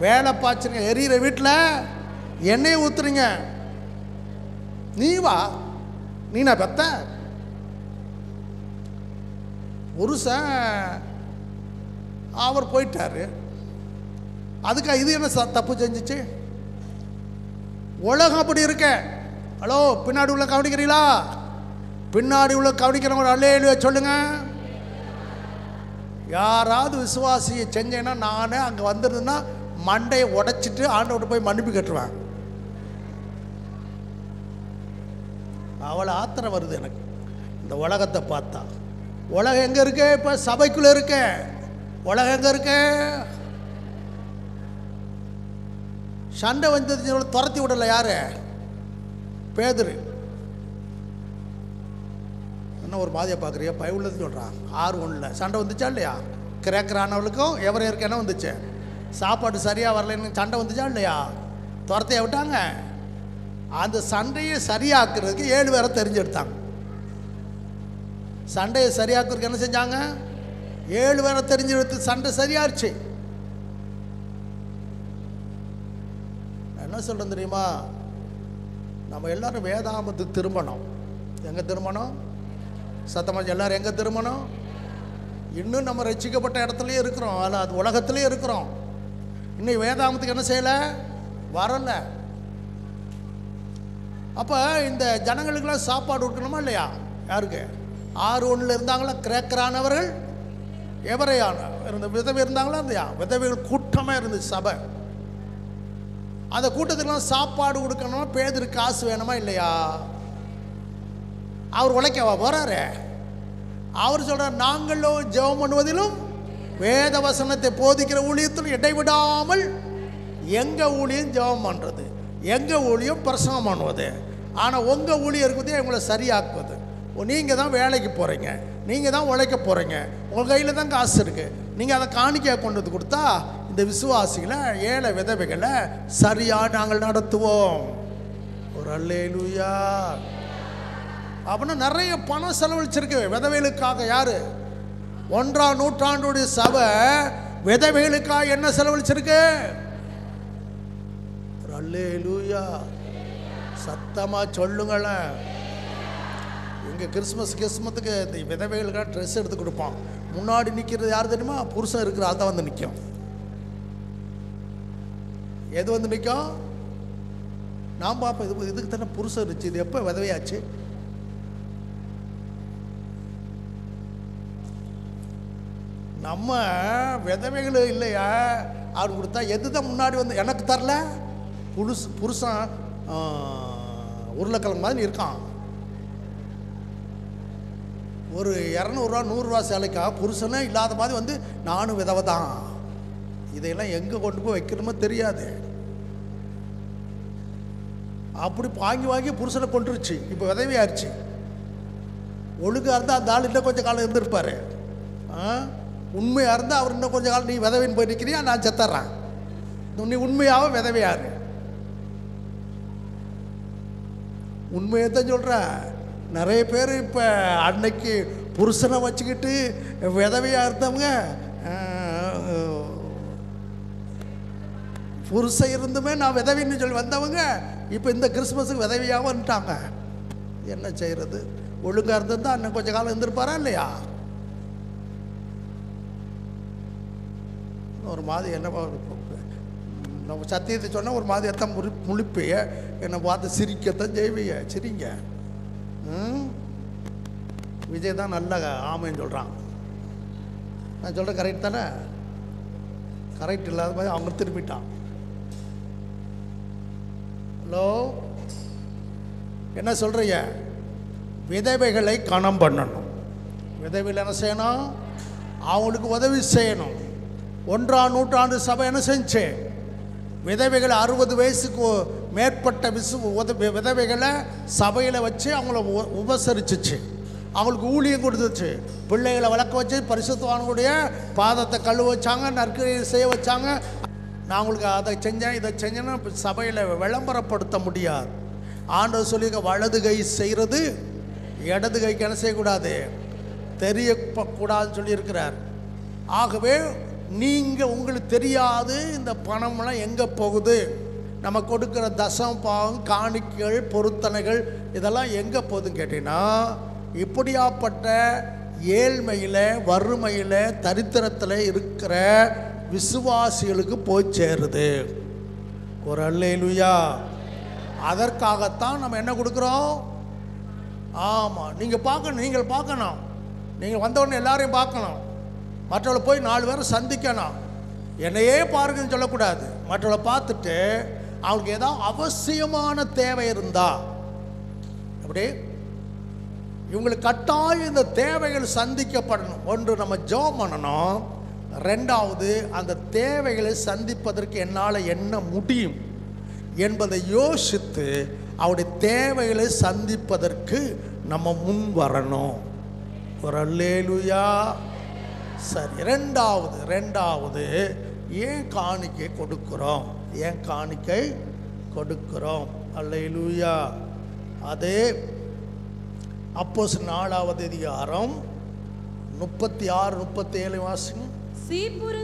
வேலை பாய்ச்சுங்க, எரியிற வீட்டில் எண்ணெயை ஊற்றுறீங்க. நீ வா, நீனா பெத்த புருஷன் அவர் போயிட்டாரு, அதுக்கு இது என்ன தப்பு செஞ்சிச்சு? உலகம் அப்படி இருக்க. ஹலோ, பின்னாடி உள்ள கவனிக்கிறீங்களா? பின்னாடி உள்ள கவனிக்கிறவங்க அல்லேலூயா சொல்லுங்க. யாராவது விசுவாசியை செஞ்சேன்னா நானே அங்கே வந்துருந்தேன்னா மண்டையை உடைச்சிட்டு ஆண்டவர்கிட்ட போய் மன்னிப்பு கட்டுவேன். அவ்வளோ ஆத்திரம் வருது எனக்கு இந்த உலகத்தை பார்த்தா. உலகம் எங்கே இருக்கு? இப்போ சபைக்குள்ளே இருக்க. உலகம் எங்கே இருக்கு? சண்டை வந்தது துரத்தி விடலை. யாரு? பேதுரு. என்ன ஒரு மாதிரியாக பார்க்குறியா? பைபிள்னு சொல்கிறான். 6:1 சண்டை வந்துச்சா இல்லையா? கிரேக்கரானவளுக்கும் எவரையருக்கு என்ன வந்துச்சு? சாப்பாடு சரியாக வரலன்னு சண்டை வந்துச்சா இல்லையா? துரத்தைய விட்டாங்க. அந்த சண்டையை சரியாக்குறதுக்கு 7 பேரை தெரிஞ்செடுத்தாங்க. சண்டையை சரியாக்குறதுக்கு என்ன செஞ்சாங்க? 7 பேரை தெரிஞ்செடுத்து சண்டை சரியாச்சு. என்ன சொல்கிறேன் தெரியுமா? நம்ம எல்லோரும் வேதாமத்துக்கு திரும்பணும். எங்கே திரும்பணும்? சத்தமாக எல்லாரும் எங்கே திரும்பணும்? இன்னும் நம்ம ரட்சிக்கப்பட்ட இடத்துலயே இருக்கிறோம், அதில் அது உலகத்திலே இருக்கிறோம். இன்னும் வேதாகமத்துக்கு என்ன செய்யலை, வரல. அப்போ இந்த ஜனங்களுக்கெல்லாம் சாப்பாடு கொடுக்கணுமா இல்லையா? யாருக்கு? 6:1 இருந்தாங்களா கிரேக்கரானவர்கள், எவரையான இருந்த விதவை இருந்தாங்களா இல்லையா? விதவைகள் கூட்டமாக இருந்துச்சு சபை. அந்த கூட்டத்துக்கெல்லாம் சாப்பாடு கொடுக்கணுமா? பேதருக்கு காசு வேணுமா இல்லையா? அவர் உழைக்கவா போறாரு? அவர் சொல்றார், நாங்களோ ஜெபம் பண்ணுவதிலும் வேத வசனத்தை போதிக்கிற ஊழியத்திலும் இடைவிடாமல். எங்க ஊழியம் ஜெபம் பண்றது, எங்க ஊழியம் பிரசங்கம் பண்ணுவது. ஆனால் உங்கள் ஊழியம் இருக்குதே உங்களை சரியாக்குவது. நீங்கள் தான் வேலைக்கு போகிறீங்க, நீங்கள் தான் உழைக்க போகிறீங்க, உங்கள் கையில் தான் காசு இருக்குது. நீங்கள் அதை காணிக்கையாக கொண்டு வந்து கொடுத்தா இந்த விசுவாசிகளை, ஏழை விதவைகளை சரியாக நாங்கள் நடத்துவோம். ஒரு அல்லேலூயா. அப்படின்னா நிறைய பணம் செலவழிச்சிருக்கு விதவைகளுக்காக. யாரு? 1ஆம் நூற்றாண்டுடைய சபை விதவைகளுக்காக என்ன செலவழிச்சிருக்கு? ஒரு அல்லேலூயா. சத்தமாக சொல்லுங்களேன். இங்கே கிறிஸ்மஸுக்கு இந்த விதவைகளுக்காக ட்ரெஸ் எடுத்து கொடுப்போம். முன்னாடி நிற்கிறது யார் தெரியுமா? புருஷன் இருக்கிற ஆள் தான் வந்து நிற்கும். எது வந்து நிற்கும்? நான் பார்ப்பேன், இதுக்கு தானே புருஷன் இருந்துச்சு, இது எப்போ விதவையாச்சு? நம்ம விதவைகள் இல்லையா அவர் கொடுத்தா எது தான் முன்னாடி வந்து எனக்கு தரல? புருஷன் உருளைக்கிழங்கு மாதிரி இருக்கான். ஒரு 200 ரூபா 100 ரூபா சேலைக்காக புருஷனே இல்லாத மாதிரி வந்து நானும் விதவை தான். இதையெல்லாம் எங்கே கொண்டு போய் வைக்கணுமோ தெரியாது. அப்படி வாங்கி புருஷனை கொண்டுருச்சு. இப்போ விதவையாயிருச்சு. ஒழுங்காக இருந்தால் அந்த ஆள் இன்னும் கொஞ்சம் காலம் இருந்திருப்பார். உண்மையாக இருந்தால் அவர் இன்னும் கொஞ்சம் காலம், நீ விதவைன்னு போய் நிற்கிறியா, நான் செத்துறேன், நீ உண்மையாக விதவையாரு. உண்மையை தான் சொல்கிறேன். நிறைய பேர் இப்போ அன்னைக்கு புருஷனை வச்சுக்கிட்டு விதவையாக இருந்தவங்க, புருஷன் இருந்துமே நான் விதவின்னு சொல்லி வந்தவங்க இப்போ இந்த கிறிஸ்மஸுக்கு விதவியாக வந்துட்டாங்க. என்ன செய்கிறது? ஒழுங்காக இருந்திருந்தால் இன்னும் கொஞ்சம் காலம் இருந்திருப்பாரா இல்லையா? ஒரு மாதிரி என்ன நம்ம சத்தியத்தை சொன்னால் ஒரு மாதிரி எத்தான் முழிப்பைய, என்னை பார்த்து சிரிக்கத்தான் செய்வீங்க. சிரிங்க. விஜய் தான் நல்ல ஆமைன்னு சொல்கிறான். நான் சொல்கிறேன் கரெக்ட் தானே? கரெக்ட் இல்லாத மாதிரி அவங்க திரும்பிட்டான். ஹலோ, என்ன சொல்கிறீங்க? விதவைகளை கணம் பண்ணணும். விதவைகள் என்ன செய்யணும்? அவங்களுக்கு உதவி செய்யணும். 1ஆம் நூற்றாண்டு சபை என்ன செஞ்சு? விதவைகளை 60 வயசுக்கு மேற்பட்ட விதவைகளை சபையில் வச்சு அவங்கள உபசரிச்சிச்சு, அவங்களுக்கு ஊழியம் கொடுத்துச்சு, பிள்ளைகளை வளர்க்க வச்சு, பரிசுத்தவான்களுடைய பாதத்தை கழுவ வச்சாங்க, நற்கிரியை செய்ய வச்சாங்க. நான் உங்களுக்கு அதை செஞ்சேன் இதை செஞ்சேன்னா சபையில் விளம்பரப்படுத்த முடியாது. ஆண்டவர் சொல்லியிருக்க, வலது கை செய்கிறது இடது கைக்கு என்ன செய்யக்கூடாது, தெரியக்கூடாதுன்னு சொல்லியிருக்கிறார். ஆகவே நீங்கள் உங்களுக்கு தெரியாது இந்த பணம்லாம் எங்கே போகுது, நம்ம கொடுக்குற தசம் பாவம் காணிக்கைகள் பொருத்தனைகள் இதெல்லாம் எங்கே போகுதுன்னு கேட்டிங்கன்னா, இப்படியாப்பட்ட ஏழ்மையில் வறுமையில் தரித்திரத்தில் இருக்கிற விசுவாசிகளுக்கு போய் சேருது. ஒரு அல்லேலூயா. அதற்காகத்தான் நம்ம என்ன கொடுக்குறோம்? ஆமாம், நீங்கள் பார்க்கணும். நீங்கள் வந்தவுடனே எல்லாரையும் பார்க்கணும். மற்றவளை போய் 4 பேரை சந்திக்கணும். என்னையே பாருங்கன்னு சொல்லக்கூடாது. மற்றவளை பார்த்துட்டு அவங்களுக்கு ஏதாவது அவசியமான தேவை இருந்தா, அப்படி இவங்களுக்கு கட்டாயம் இந்த தேவைகள் சந்திக்கப்படணும். ஒன்று, நம்ம ஜெபம் பண்ணணும். 2வது, அந்த தேவைகளை சந்திப்பதற்கு என்னால் என்ன முடியும் என்பதை யோசித்து அவருடைய தேவைகளை சந்திப்பதற்கு நம்ம முன் வரணும். ஒரு அல்லேலூயா. சரி, 2வது ஏன் காணிக்கை கொடுக்கிறோம்? அல்லேலூயா. அதே அப்போஸ்தலர் 4வது அதிகாரம் 36-37 வாசிங்க. சீப்புரு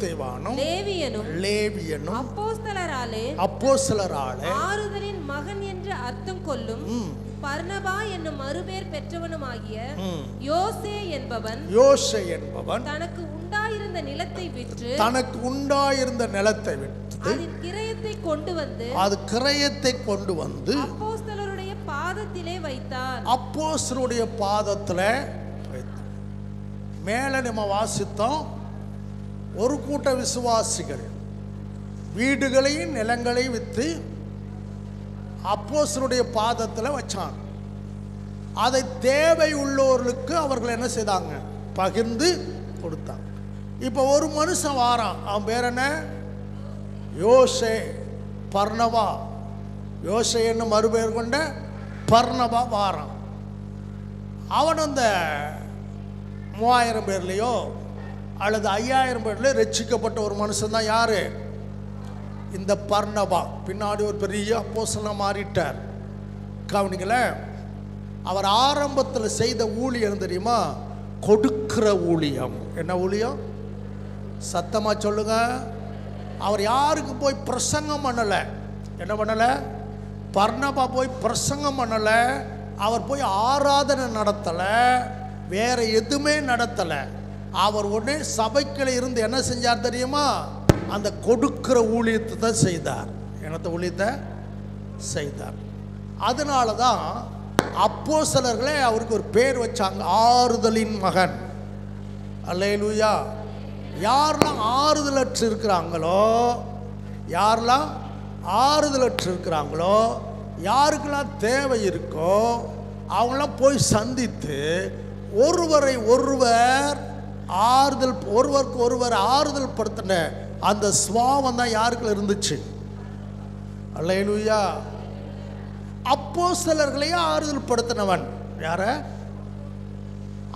தீவானும் லேவியனும் அப்போஸ்தலராலே ஆறுதலின் மகன் என்று அர்த்தம் கொள்ளும் பர்னபா என்னும் மறுபேர் பெற்றவனுமாகிய யோசே என்பவன் தனக்கு உண்டாயிருந்த நிலத்தை விற்று அதின் கிரயத்தை கொண்டு வந்து அப்போஸ்தலருடைய பாதத்திலே வைத்தான். மேலே நம்ம வாசித்தோம், ஒரு கூட்ட விசுவாசிகள் வீடுகளையும் நிலங்களையும் விற்று அப்போஸ்தலருடைய பாதத்தில் வச்சாங்க. அதை தேவை உள்ளவர்களுக்கு அவர்கள் என்ன செய்தாங்க? பகிர்ந்து கொடுத்தாங்க. இப்போ ஒரு மனுஷன் வாரான், அவன் பேர் என்ன? யோசே, பர்னபா. யோசே என்ன மறுபெயர் கொண்ட பர்னபா வாரான். அவன் அந்த 3000 பேர்லையோ அல்லது 5000 பேர்லையோ ரட்சிக்கப்பட்ட ஒரு மனுஷன் தான். யாரு? இந்த பர்னபா. பின்னாடி ஒரு பெரிய அப்போஸ்தலனா மாறிட்டார். கவனிக்கல, அவர் ஆரம்பத்தில் செய்த ஊழியம் தெரியுமா? கொடுக்கிற ஊழியம். என்ன ஊழியம்? சத்தமாக சொல்லுங்க. அவர் யாருக்கு போய் பிரசங்கம் பண்ணலை. என்ன பண்ணலை? பர்னபா போய் பிரசங்கம் பண்ணலை. அவர் போய் ஆராதனை நடத்தலை, வேற எதுவுமே நடத்தலை. அவர் உடனே சபைக்குள்ள இருந்து என்ன செஞ்சார் தெரியுமா? அந்த கொடுக்கிற ஊழியத்தை தான் செய்தார். என்னத்த ஊழியத்தை செய்தார். அதனால தான் அப்போஸ்தலர்களே அவருக்கு ஒரு பேர் வச்சாங்க, ஆறுதலின் மகன். அல்லேலூயா. யாரெல்லாம் ஆறுதலற்று இருக்கிறாங்களோ, யாருக்கெல்லாம் தேவை இருக்கோ அவங்களாம் போய் சந்தித்து ஒருவரை ஒருவர் ஒருவருக்கு ஒருவர் ஆறுதல் படுத்தின அந்த சுவாபம் தான் யாருக்குள்ள இருந்துச்சு? அல்லேலூயா. அப்போஸ்தலர்களையே ஆறுதல் படுத்தினவன் யார?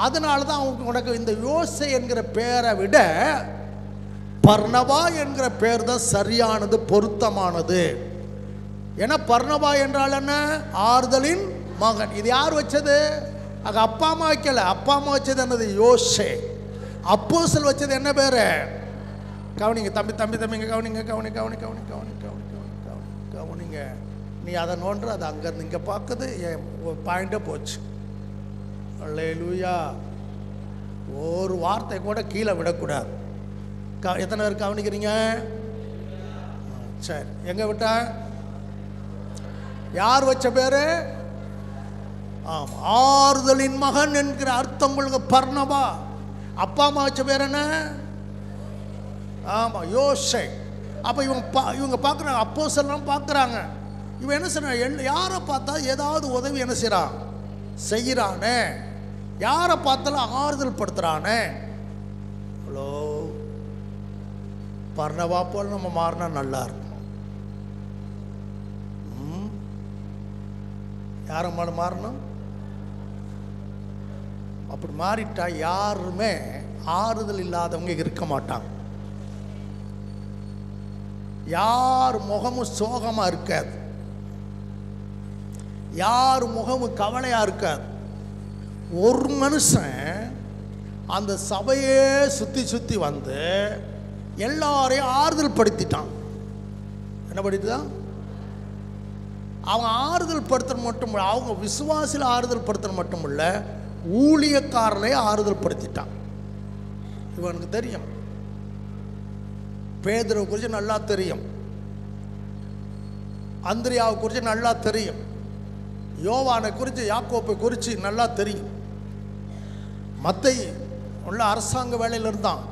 அதனால தான் உனக்கு இந்த யோசே என்கிற பேரை விட பர்னபா என்கிற பேர் தான் சரியானது, பொருத்தமானது. ஏன்னா பர்னபா என்றால் என்ன? ஆறுதலின் மகன். இது யார் வச்சது? அங்கே அப்பா அம்மா வைக்கல. அப்பா அம்மா வச்சது என்னது? யோசே. அப்போஸ்தலர் வச்சது என்ன பேர்? கவனிங்க தம்பிங்க, கவனிங்க. நீ அதை நோன்ற, அது அங்கேருந்து இங்கே பார்க்குது, என் பாயிண்டே போச்சு. அல்லேலூயா. ஒரு வார்த்தை கூட கீழே விடக்கூடாது. எத்தனை பேர் கவனிக்கிறீங்க? சரி, எங்கே விட்டா? யார் வச்ச பேரு? ஆறுதலின் மகன் என்கிற அர்த்தம் உங்களுக்கு. பர்னபா. அப்பா அம்மா வச்ச பேர் என்ன? ஆமாம், யோசே. அப்போ இவங்க பார்க்குறாங்க, அப்போஸ்தலர்லாம் பார்க்குறாங்க. இவன் என்ன செய்றான்? யாரை பார்த்தா ஏதாவது உதவி என்ன செய்கிறானே, யாரை பார்த்தாலும் ஆறுதல் படுத்துகிறானே. ஹலோ, பர்னபா போல் நம்ம மாறினா நல்லா இருக்கும். யாரை மாறணும்? அப்படி மாறிட்டா யாருமே ஆறுதல் இல்லாதவங்க இருக்க மாட்டாங்க. யார் முகமும் சோகமாக இருக்காது, யார் முகமும் கவலையாக இருக்காது. ஒரு மனுஷன் அந்த சபையே சுற்றி வந்து எல்லாரையும் ஆறுதல் படுத்திட்டான். என்ன படுத்திட்டான்? அவங்க ஆறுதல் படுத்துறது மட்டும் இல்லை, அவங்க விசுவாசியில் ஆறுதல் படுத்துறது மட்டும் இல்லை, ஊழியக்காரனையே ஆறுதல் படுத்திட்டான். இவனுக்கு தெரியும், பேதுருவை குறித்து நல்லா தெரியும், அந்திரியாவை குறித்து நல்லா தெரியும், யோவானை குறித்து, யாக்கோப்பை குறித்து நல்லா தெரியும். மத்தேயு உள்ள அரசாங்க வேலையில் இருந்தான்,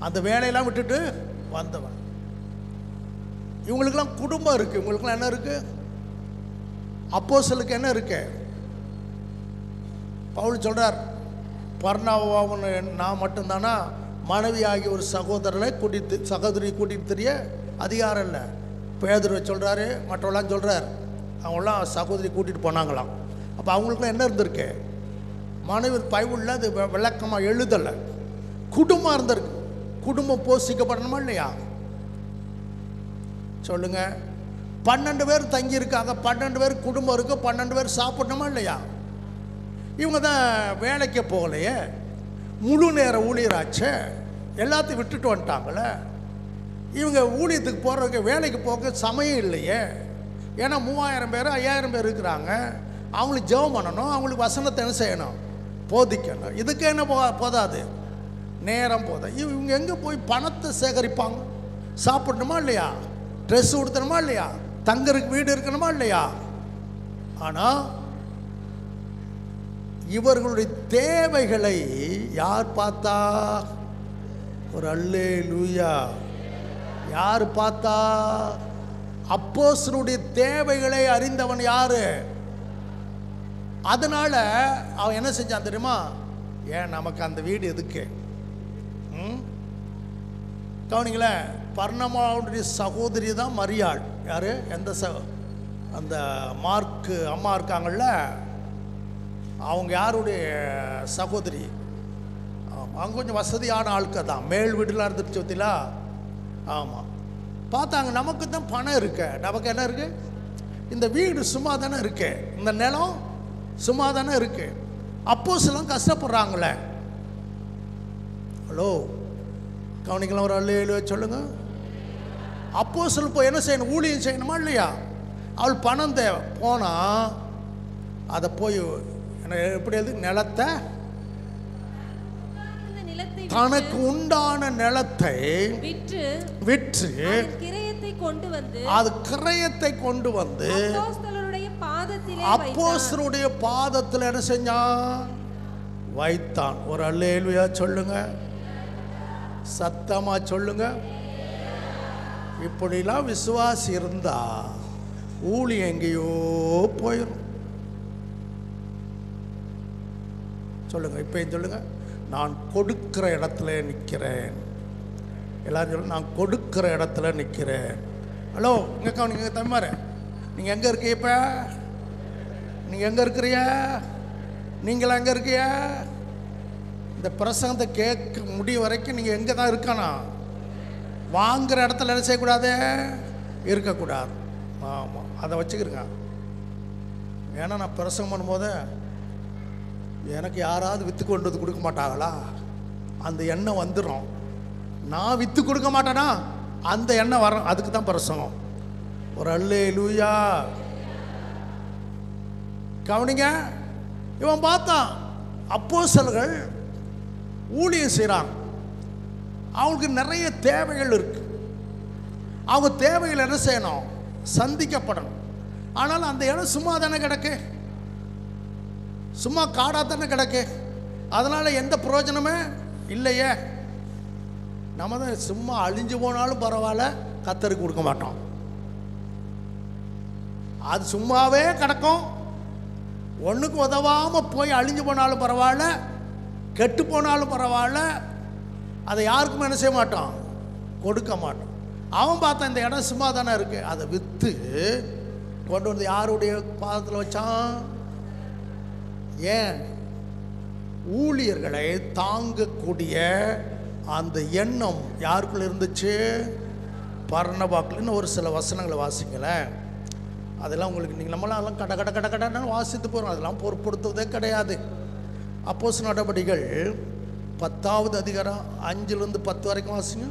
அந்த வேலையெல்லாம் விட்டுட்டு வந்தவன். இவங்களுக்கெல்லாம் குடும்பம் இருக்குது. இவங்களுக்கெல்லாம் என்ன இருக்குது? அப்போஸ்தலருக்கு என்ன இருக்கு? பவுல் சொல்கிறார், பர்னபாவுன்னு நான் மட்டும்தானா மனைவி ஆகிய ஒரு சகோதரியை கூட்டிகிட்டு தெரிய அதிகாரம் இல்லை. பேதுருவை சொல்கிறாரு, மற்றவெல்லாம் சொல்கிறார், அவங்களாம் சகோதரி கூட்டிகிட்டு போனாங்களாம். அப்போ அவங்களுக்குலாம் என்ன இருந்திருக்கு? மனைவி பைபிளில் அது விளக்கமாக எழுதலை, குடும்பம் இருந்திருக்கு. குடும்பம் போஷிக்கப்படணுமா இல்லையா? சொல்லுங்க. 12 பேர் தங்கியிருக்காங்க, 12 பேர் குடும்பம் இருக்கு, 12 பேர் சாப்பிடணுமா இல்லையா? இவங்க தான் வேலைக்கு போகலையே, முழு நேர ஊழியராச்சே, எல்லாத்தையும் விட்டுட்டு வந்துட்டாங்களே. இவங்க ஊழியத்துக்கு போகிறதுக்கு, வேலைக்கு போக சமயம் இல்லையே. ஏன்னா 3000 பேர் 5000 பேர் இருக்கிறாங்க. அவங்களுக்கு ஜெபம் பண்ணணும், அவங்களுக்கு வசனத்தை என்ன செய்யணும், போதிக்கணும். இதுக்கு என்ன போதாது, நேரம் போதும். இவங்க எங்கே போய் பணத்தை சேகரிப்பாங்க? சாப்பிடணுமா இல்லையா, ட்ரெஸ் கொடுத்தணுமா இல்லையா, தங்கருக்கு வீடு இருக்கணுமா இல்லையா? ஆனால் இவர்களுடைய தேவைகளை யார் பார்த்தா? ஒரு அல்லேலூயா. யார் பார்த்தா? அப்போஸ்தலருடைய தேவைகளை அறிந்தவன் யாரு? அதனால அவன் என்ன செஞ்சான் தெரியுமா? ஏன் நமக்கு அந்த வீடு எதுக்கு? கவனிங்களேன், பர்ணமாவுடைய சகோதரி தான் மரியாள். யாரு? எந்த அந்த மார்க்கு அம்மா இருக்காங்கள்ல, அவங்க யாருடைய சகோதரி? அவங்க கொஞ்சம் வசதியான ஆட்கள் தான், மேல் வீடுலாம் இருந்துச்சு பத்திலா. ஆமாம், பார்த்தாங்க நமக்கு தான் பணம் இருக்கு, நமக்கு என்ன இருக்கு, இந்த வீடு சும்மா தானே இருக்கு, இந்த நிலம் சும்மா தானே இருக்கு, அப்போஸ்தலன் கஷ்டப்படுறாங்களே. ஹலோ, கவனிக்கலாம், ஒரு அல்லேலூயா சொல்லுங்க. அப்போஸ்தலன் போய் என்ன செய்யணும், ஊழியம் செய்யணுமா இல்லையா? அவள் பணம் தேவை, போனால் அதை போய் எப்படி நிலத்தை, தனக்கு உண்டான நிலத்தை விற்று அது கிரயத்தை கொண்டு வந்து அப்போஸ்தலருடைய பாதத்தில் என்ன செஞ்சான், வைத்தான். ஒரு அல்லேலூயா சொல்லுங்க, சத்தமா சொல்லுங்க. இப்படிலாம் விசுவாசி இருந்தா ஊழியம் எங்கேயோ போயிடும். சொல்லுங்க, இப்பயும் சொல்லுங்க, நான் கொடுக்கிற இடத்துல நிற்கிறேன். எல்லாரும் சொல்லுங்க, நான் கொடுக்கிற இடத்துல நிற்கிறேன். ஹலோ, இங்கே கவனிங்க தம்பிமாரு, நீங்கள் எங்கே இருக்கீங்க? இப்போ நீங்கள் எங்கே இருக்கிறிய? நீங்களா எங்கே இருக்கிய? இந்த பிரசங்கத்தை கேட்க முடிய வரைக்கும் நீங்கள் எங்கே தான் இருக்கணும்? வாங்குகிற இடத்துல என்ன செய்யக்கூடாது, இருக்கக்கூடாது. ஆமாம், அதை வச்சுக்கிறேங்க. ஏன்னா நான் பிரசங்கம் பண்ணும்போது எனக்கு யாராவது விற்று கொண்டு வந்து கொடுக்க மாட்டாங்களா, அந்த எண்ணம் வந்துடும். நான் விற்று கொடுக்க மாட்டேனா, அந்த எண்ணம் வரும். அதுக்கு தான் பிரசங்கம். ஒரு அல்லேலூயா. கவனிங்க, இவன் பார்த்தான் அப்போஸ்தலர்கள் ஊழியம் செய்கிறாங்க, அவங்களுக்கு நிறைய தேவைகள் இருக்கு, அவங்க தேவைகள் என்ன செய்யணும், சந்திக்கப்படணும். ஆனால் அந்த இடம் சும்மா தானே கிடக்கு, சும்மா காடாக தானே கிடக்கு, அதனால் எந்த பிரயோஜனமே இல்லையே. நம்ம தான் சும்மா அழிஞ்சு போனாலும் பரவாயில்ல, கர்த்தருக்கு கொடுக்க மாட்டோம். அது சும்மாவே கிடக்கும், ஒன்றுக்கு உதவாமல் போய் அழிஞ்சு போனாலும் பரவாயில்ல, கெட்டு போனாலும் பரவாயில்ல, அதை யாருக்கும் என்ன செய்ய மாட்டோம், கொடுக்க மாட்டோம். அவன் பார்த்தா இந்த இடம் சும்மா தானே இருக்குது, அதை விற்று கொண்டு வந்து யாருடைய பாதத்தில் வச்சான்? ஏன்? ஊழியர்களை தாங்கக்கூடிய அந்த எண்ணம் யாருக்குள்ள இருந்துச்சு? பர்னபாக்குன்னு ஒரு சில வசனங்களை வாசிங்களேன். அதெல்லாம் உங்களுக்கு நீங்கள் நம்மளாம் கட கட கட கடன்னு வாசித்து போகிறோம், அதெல்லாம் பொருட்படுத்துவதே கிடையாது. அப்போஸ்தலர் நடபடிகள் 10வது அதிகாரம் 5-10 வரைக்கும் வாசிங்க.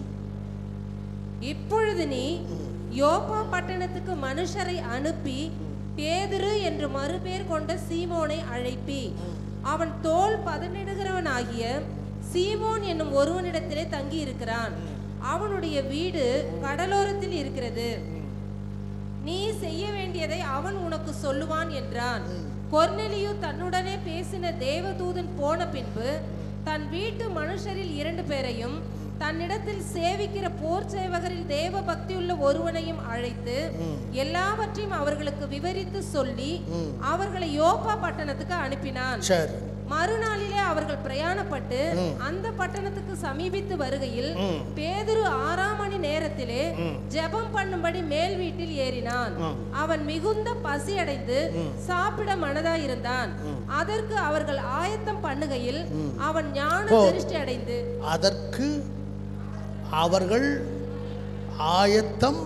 இப்பொழுது நீ யோப்பா பட்டணத்துக்கு மனுஷரை அனுப்பி பேதுரு என்று மறுபேர் கொண்ட சீமோனை அழைப்பி, அவன் தோல் பதனிடுகிறவனாகிய சீமோன் என்னும் ஒருவனிடத்திலே தங்கி இருக்கிறான், அவனுடைய வீடு கடலோரத்தில் இருக்கிறது, நீ செய்ய வேண்டியதை அவன் உனக்கு சொல்லுவான் என்றான். கொர்நேலியு தன்னுடனே பேசின தேவதூதன் போன பின்பு தன் வீட்டு மனுஷரில் 2 பேரையும் தன்னிடத்தில் சேவிக்கிற போர் சேவகரில் தேவ பக்தியுள்ள ஒருவனையும் அழைத்து எல்லாவற்றையும் அவர்களுக்கு விவரித்து சொல்லி அவர்களை யோப்பா பட்டணத்துக்கு அனுப்பினான். மறுநாளிலே அவர்கள் பிரயாணப்பட்டு அந்த பட்டணத்துக்கு சமீபித்து வருகையில் பேதுரு 6ஆம் மணி நேரத்திலே ஜெபம் பண்ணும்படி மேல் வீட்டில் ஏறினான். அவன் மிகுந்த பசி அடைந்து சாப்பிட மனதாயிருந்தான். அதற்கு அவர்கள் ஆயத்தம் பண்ணுகையில் அவன் ஞான திருஷ்டி அடைந்து அதற்கு அவர்கள் ஆயத்தம்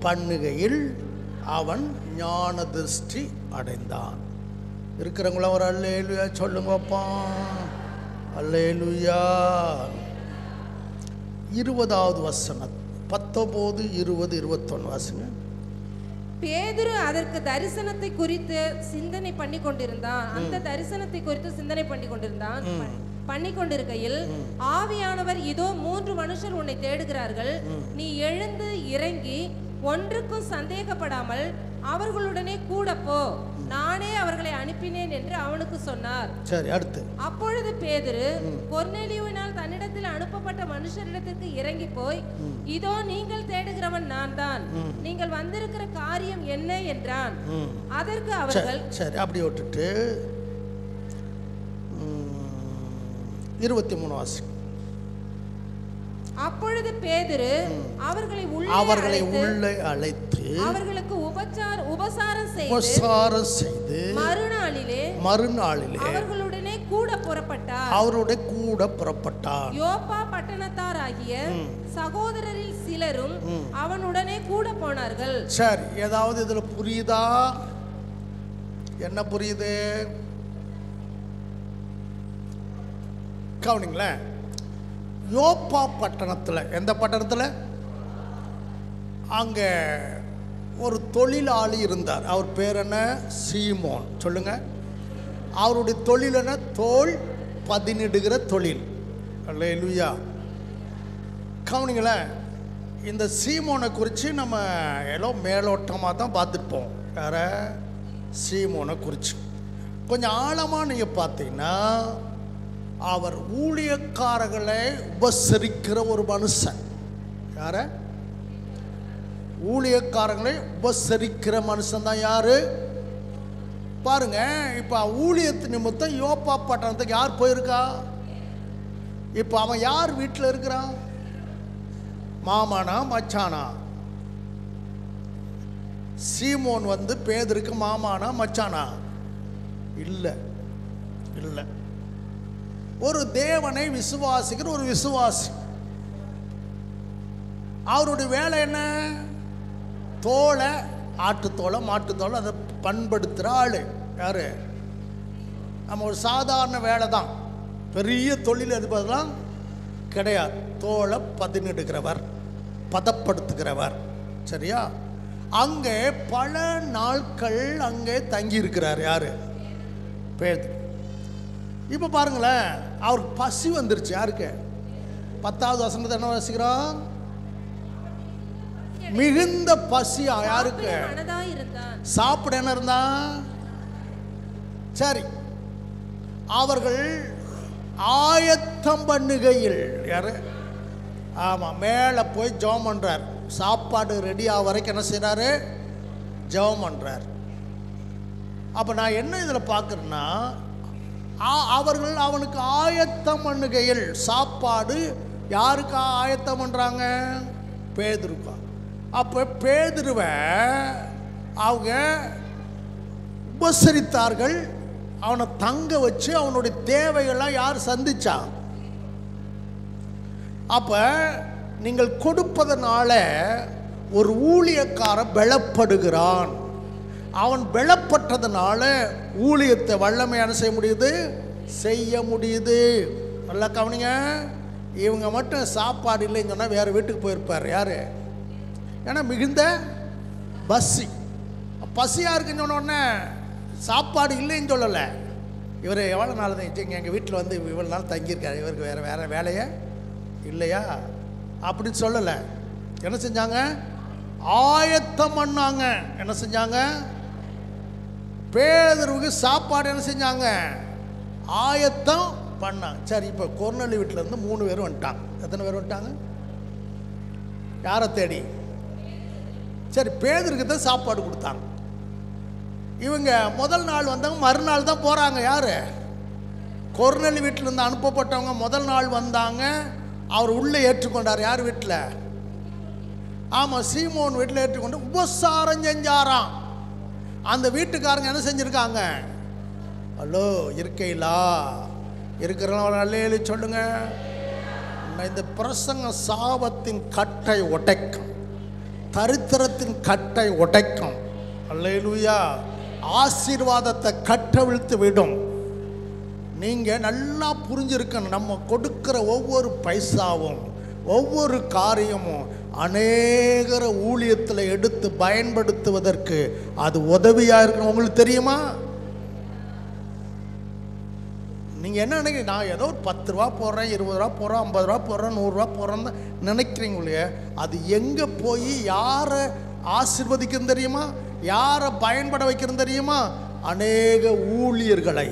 பண்ணுகையில் அவன் ஞான திருஷ்டி அடைந்தான். இருக்கிறவங்கள ஒரு அல்லேலூயா சொல்லுங்கப்பா, அல்லேலூயா. 20வது வசனம் 19, 20, 21 வாசிங்க. பேதுரு அதற்கு தரிசனத்தை குறித்து சிந்தனை பண்ணி கொண்டிருந்தான். அந்த தரிசனத்தை குறித்து சிந்தனை பண்ணி கொண்டிருக்கையில் ஆவியானவர், இதோ 3 மனுஷர் உன்னை தேடுகிறார்கள். நீ எழுந்து இறங்கி ஒன்றுக்கும் சந்தேகப்படாமல் அவர்களுடனே கூட போ, நானே அவர்களை அனுப்பினேன் என்று அவனுக்கு சொன்னார். சரி, அடுத்து. அப்பொழுது பேதுரு கொர்நேலியுவினால் தன்னிடத்தில் அனுப்பப்பட்ட மனுஷரிடத்திற்கு இறங்கி போய், இதோ நீங்கள் தேடுகிறவன் நான் தான், நீங்கள் வந்திருக்கிற காரியம் என்ன என்றான். அதற்கு அவர்கள், சரி அப்படி விட்டுட்டு 23 வாசி. அப்பொழுது பேதுரு அவர்களை உள்ளே அழைத்து அவர்களுக்கு உபசாரம் செய்து மறுநாளிலே அவர்களுடனே கூட புறப்பட்டார். யோப்பா பட்டணத்தாராகிய சகோதரரில் சிலரும் அவனுடனே கூட போனார்கள். சரி, ஏதாவது இதுல புரியுதா? என்ன புரியுது? கவனிங்களேன். யோப்பா பட்டணத்தில், எந்த பட்டணத்தில்? அங்கே ஒரு தொழிலாளி இருந்தார். அவர் பேர் என்ன? சீமோன். சொல்லுங்க. அவருடைய தொழில் என்ன? தோல் பதினிடுகிற தொழில். அல்லேலூயா. கவனிங்களேன். இந்த சீமோனை குறித்து நம்ம எல்லாம் மேலோட்டமாக தான் பார்த்துருப்போம். வேற சீமோனை குறித்து கொஞ்சம் ஆழமாக நீங்கள் பார்த்தீங்கன்னா, அவர் ஊழியக்காரர்களை உபசரிக்கிற ஒரு மனுஷன். யார? ஊழியக்காரர்களை உபசரிக்கிற மனுஷன் தான். யாரு? பாருங்க. இப்போ ஊழியத்து நிமித்தம் யோப்பா பட்டணத்துக்கு யார் போயிருக்கா? இப்போ அவன் யார் வீட்டில் இருக்கிறான்? மாமானா மச்சானா? சீமோன் வந்து பேதுருக்கு மாமானா மச்சானா? இல்லை, இல்லை. ஒரு தேவனை விசுவாசிக்கிற ஒரு விசுவாசி. அவருடைய வேலை என்ன? தோலை, ஆட்டுத்தோலை, மாட்டுத்தோலை அதை பண்படுத்துகிற ஆள். யாரு? நம்ம ஒரு சாதாரண வேலை தான், பெரிய தொழில் எதுப்பதெல்லாம் கிடையாது. தோலை பதினிடுகிறவர், பதப்படுத்துகிறவர். சரியா? அங்கே பல நாட்கள் அங்கே தங்கி இருக்கிறார். யாரு? பேதுரு. இப்போ பாருங்களேன், அவருக்கு பசி வந்துருச்சு. யாருக்கு? 10வது வசனத்தை என்ன வாசிக்கிறோம்? மிகுந்த பசியா? யாருக்கு? சாப்பிட என்ன இருந்தான்? சரி, அவர்கள் ஆயத்தம் பண்ணுகையில், யாரு? ஆமாம், மேலே போய் ஜெபம் பண்ணுறார். சாப்பாடு ரெடி ஆக வரைக்கும் என்ன செய்கிறாரு? ஜெபம் பண்ணுறார். அப்போ நான் என்ன இதில் பார்க்குறேன்னா, அவர்கள் அவனுக்கு ஆயத்தம் பண்ணுகையில், சாப்பாடு யாருக்கா ஆயத்தம் பண்ணுறாங்க? பேதுருக்கா. அப்போ பேதுருவை அவங்க உபசரித்தார்கள். அவனை தங்க வச்சு அவனுடைய தேவைகள்லாம் யார் சந்திச்சா? அப்போ நீங்கள் கொடுப்பதனால ஒரு ஊழியக்காரன் பலப்படுகிறான். அவன் பலப்பட்டதுனால ஊழியத்தை வல்லமையான செய்ய முடியுது. நல்லா கவனிங்க. இவங்க மட்டும் சாப்பாடு இல்லைன்னு சொன்னால் வேறு வீட்டுக்கு போயிருப்பார். யார்? ஏன்னா மிகுந்த பசியாக இருக்குன்னு சொன்னோடனே சாப்பாடு இல்லைன்னு சொல்லலை. இவர் எவ்வளோ நாள் தான் எங்கள் வீட்டில் வந்து இவ்வளோ நாள் தங்கியிருக்காரு, இவருக்கு வேறு வேலையே இல்லையா அப்படின்னு சொல்லலை. என்ன செஞ்சாங்க? ஆயத்தம் பண்ணாங்க. என்ன செஞ்சாங்க? பேதுருவுக்கு சாப்பாடு என்ன செஞ்சாங்க? ஆயத்தம் பண்ணாங்க. சரி, இப்போ கொர்நேலி வீட்டிலேருந்து 3 பேர் வந்துட்டாங்க. எத்தனை பேர் வந்துட்டாங்க? யாரை தேடி? சரி, பேதுருக்கு தான் சாப்பாடு கொடுத்தாங்க. இவங்க முதல் நாள் வந்தவங்க மறுநாள் தான் போகிறாங்க. யார்? கொர்நேலி வீட்டிலேருந்து அனுப்பப்பட்டவங்க முதல் நாள் வந்தாங்க. அவர் உள்ளே ஏற்றுக்கொண்டார். யார் வீட்டில்? ஆமாம், சீமோன் வீட்டில் ஏற்றுக்கொண்டு உபசாரம் செஞ்சாராம். அந்த வீட்டுக்காரங்க என்ன செஞ்சுருக்காங்க? ஹலோ, இருக்கையிலா இருக்கிறவங்க அல்லேலூயா சொல்லுங்க. இந்த பிரசங்க சாபத்தின் கட்டை உடைக்கும், தரித்திரத்தின் கட்டை உடைக்கும். அல்லேலூயா. ஆசீர்வாதத்தை கட்டவிழ்த்து விடும். நீங்கள் நல்லா புரிஞ்சிருக்கணும். நம்ம கொடுக்கிற ஒவ்வொரு பைசாவும் ஒவ்வொரு காரியமும் அநேகர ஊழியத்தில் எடுத்து பயன்படுத்துவதற்கு அது உதவியாக இருக்கணும். உங்களுக்கு தெரியுமா? நீங்கள் என்ன நினைக்கிறீங்க? நான் ஏதோ ஒரு 10 ரூபா போடுறேன், 20 ரூபா போடுறேன், 50 ரூபா போடுறேன், 100 ரூபா போடுறேன்னு நினைக்கிறீங்க இல்லையா? அது எங்கே போய் யாரை ஆசீர்வதிக்கும் தெரியுமா? யாரை பயன்பட வைக்கிறது தெரியுமா? அநேக ஊழியர்களை.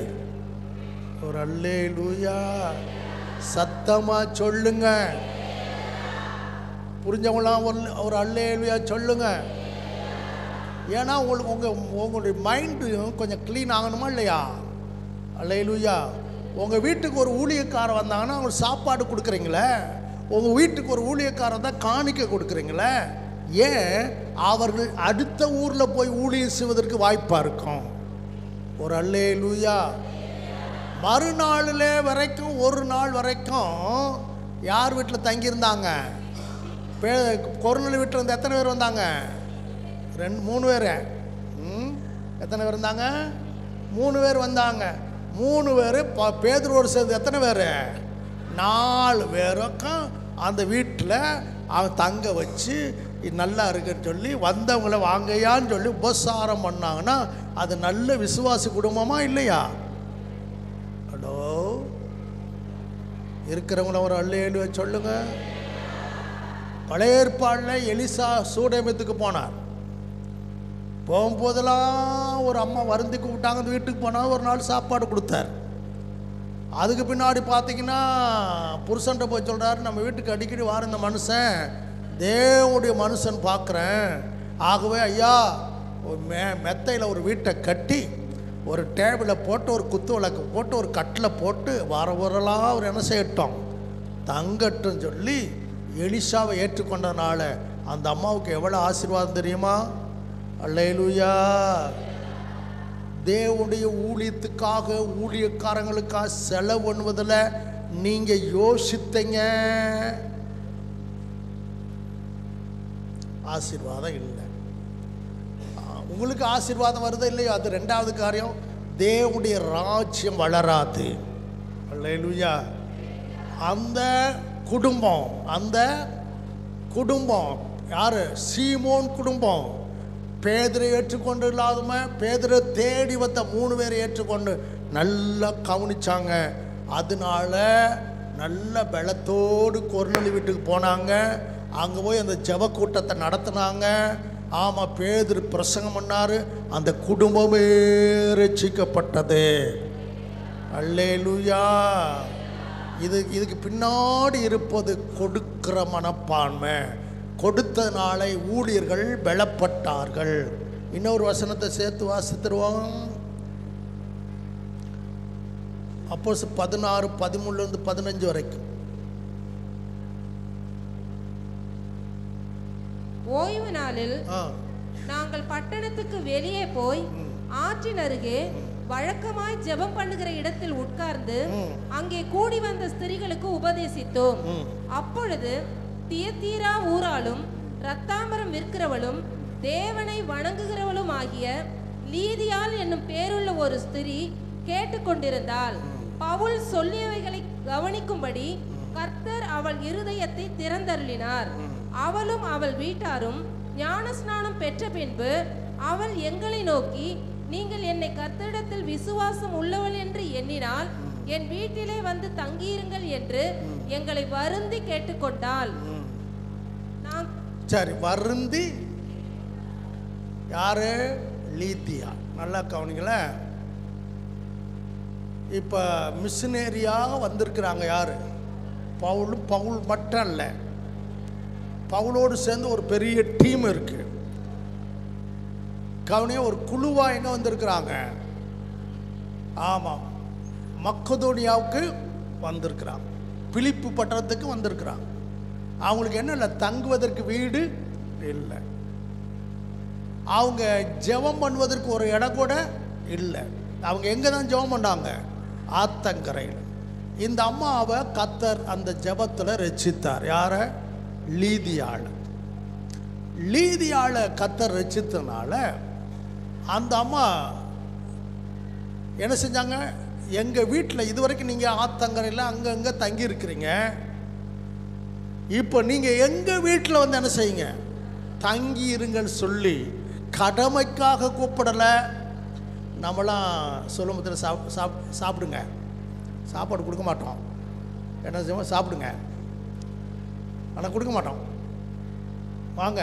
ஒரு அல்லேலூயா சத்தமா சொல்லுங்க. புரிஞ்சவங்களாம் ஒரு அல்லேலூயா சொல்லுங்க. ஏன்னா உங்களுடைய மைண்டு கொஞ்சம் க்ளீன் ஆகணுமா இல்லையா? அல்லேலூயா. உங்கள் வீட்டுக்கு ஒரு ஊழியக்காரர் வந்தாங்கன்னா அவங்களுக்கு சாப்பாடு கொடுக்குறீங்களே, உங்கள் வீட்டுக்கு ஒரு ஊழியக்காரர் தான் காணிக்க கொடுக்குறீங்களே, ஏன் அவர்கள் அடுத்த ஊரில் போய் ஊழியம் செய்வதற்கு வாய்ப்பாக இருக்கும். ஒரு அல்லேலூயா. மறுநாளில் வரைக்கும் ஒரு நாள் வரைக்கும் யார் வீட்டில் தங்கியிருந்தாங்க? கொரோனா வீட்டில் இருந்து எத்தனை பேர் வந்தாங்க? 3 பேர். எத்தனை பேர் இருந்தாங்க? 3 பேர் வந்தாங்க. 3 பேர் பேதுருவோடு சேர்ந்து எத்தனை பேர்? 4 பேருக்கும் அந்த வீட்டில் அவன் தங்க வச்சு நல்லா இருக்குன்னு சொல்லி வந்தவங்களை வாங்கையான்னு சொல்லி உபசாரம் பண்ணாங்கன்னா அது நல்ல விசுவாசி குடும்பமா இல்லையா? ஹலோ, இருக்கிறவங்கள ஒரு அல்லேலூயா சொல்லுங்க. பழைய ஏற்பாடில் எலிசா சூடேமத்துக்கு போனார். போகும்போதெல்லாம் ஒரு அம்மா வருந்தி கூப்பிட்டாங்க. அந்த வீட்டுக்கு போனால் ஒரு நாள் சாப்பாடு கொடுத்தார். அதுக்கு பின்னாடி பார்த்தீங்கன்னா புருஷன்ட்ட போய் சொல்கிறாரு, நம்ம வீட்டுக்கு அடிக்கடி வார இந்த மனுஷன் தேவனுடைய மனுஷன் பார்க்குறேன். ஆகவே ஐயா ஒரு மெத்தையில் ஒரு வீட்டை கட்டி ஒரு டேபிளை போட்டு ஒரு குத்து விளக்கு போட்டு ஒரு கட்டில் போட்டு வரலாம் அவர் என்ன செய்யட்டோம் தங்கட்டும் சொல்லி எலிசாவை ஏற்றுக்கொண்டதுனால அந்த அம்மாவுக்கு எவ்வளோ ஆசீர்வாதம் தெரியுமா? அல்லேலூயா. தேவனுடைய ஊழியத்துக்காக ஊழியக்காரங்களுக்காக செலவு பண்ணுவதில் நீங்கள் யோசித்தீங்க, ஆசீர்வாதம் இல்லை. உங்களுக்கு ஆசீர்வாதம் வருதோ இல்லையோ அது 2வது காரியம். தேவனுடைய ராஜ்யம் வளராது. அல்லேலூயா. அந்த குடும்பம் யாரு? சீமோன் குடும்பம். பேதுரை ஏற்றுக்கொண்டு இல்லாதம பேதுரை தேடி வந்த 3 பேரை ஏற்றுக்கொண்டு நல்லா கவனிச்சாங்க. அதனால நல்ல பலத்தோடு கொர்நேலி வீட்டுக்கு போனாங்க. அங்கே போய் அந்த ஜெப கூட்டத்தை நடத்தினாங்க. ஆமாம், பேதுரு பிரசங்கம் பண்ணார். அந்த குடும்பமே ரட்சிக்கப்பட்டது. அல்லேலூயா. இதுக்கு பின்னாடி இருப்பது கொடுக்கிற மனப்பான்மை. கொடுத்தனால ஊழியர்கள் பலப்பட்டார்கள். இன்னொரு வசனத்தை சேர்த்து வாசித்துருவோம். அப்போஸ் 16 13 15 வரைக்கும். ஓய்வு நாளில் நாங்கள் பட்டணத்துக்கு வெளியே போய் ஆற்றின் அருகே வழக்கமாய் ஜெபம் பண்ணுகிற இடத்தில் உட்கார்ந்து அங்கே கூடி வந்த ஸ்திரீகளுக்கு உபதேசித்தோம். அப்பொழுது தியத்தீரா ஊராளும் ரத்தாம்பரம் விற்கிறவளும் தேவனை வணங்குகிறவளும் ஆகிய லீதியாள் என்னும் பேருள்ள ஒரு ஸ்திரீ கேட்டுக்கொண்டிருந்தாள். பவுல் சொல்லியவைகளை கவனிக்கும்படி கர்த்தர் அவள் இருதயத்தை திறந்தருளினார். அவளும் அவள் வீட்டாரும் ஞானஸ்நானம் பெற்ற பின்பு அவள் எங்களை நோக்கி, நீங்கள் என்னை கர்த்தரிடத்தில் விசுவாசம் உள்ளவள் என்று எண்ணினால் என் வீட்டிலே வந்து தங்கியிருங்கள் என்று எங்களை வருந்தி கேட்டுக்கொண்டாள். சரி, வருந்தி யாரு? லீதியா. நல்லா கவனிங்கள. இப்போ மிஷினரியாக வந்திருக்கிறாங்க யாரு? பவுல் மட்டும் இல்லை, பவுலோடு சேர்ந்து ஒரு பெரிய டீம் இருக்கு. கவனிய ஒரு குழுவா எங்க வந்திருக்கிறாங்க? ஆமாம், மக்கதோனியாவுக்கு வந்திருக்கிறாங்க, பிலிப்பு பட்டணத்துக்கு வந்திருக்கிறாங்க. அவங்களுக்கு என்ன இல்லை, தங்குவதற்கு வீடு இல்லை, அவங்க ஜெபம் பண்ணுவதற்கு ஒரு இடம் கூட இல்லை. அவங்க எங்கே தான் ஜெபம் பண்ணாங்க? ஆத்தங்கரையில். இந்த அம்மாவை கர்த்தர் அந்த ஜெபத்தில் ரட்சித்தார். யாரை? லீதியாளை கர்த்தர் ரட்சித்தனால அந்த அம்மா என்ன செஞ்சாங்க? எங்கள் வீட்டில் இதுவரைக்கும் நீங்கள் ஆத்தங்கரையில் அங்கங்கே தங்கி இருக்கிறீங்க, இப்போ நீங்கள் எங்கள் வீட்டில் வந்து என்ன செய்யுங்க, தங்கி இருங்கன்னு சொல்லி கடமைக்காக கூப்பிடலை. நம்மளாம் சொல்லும் போது சாப்பிடுங்க, சாப்பாடு கொடுக்க மாட்டோம். என்ன செய்வோம், சாப்பிடுங்க, ஆனால் கொடுக்க மாட்டோம். வாங்க,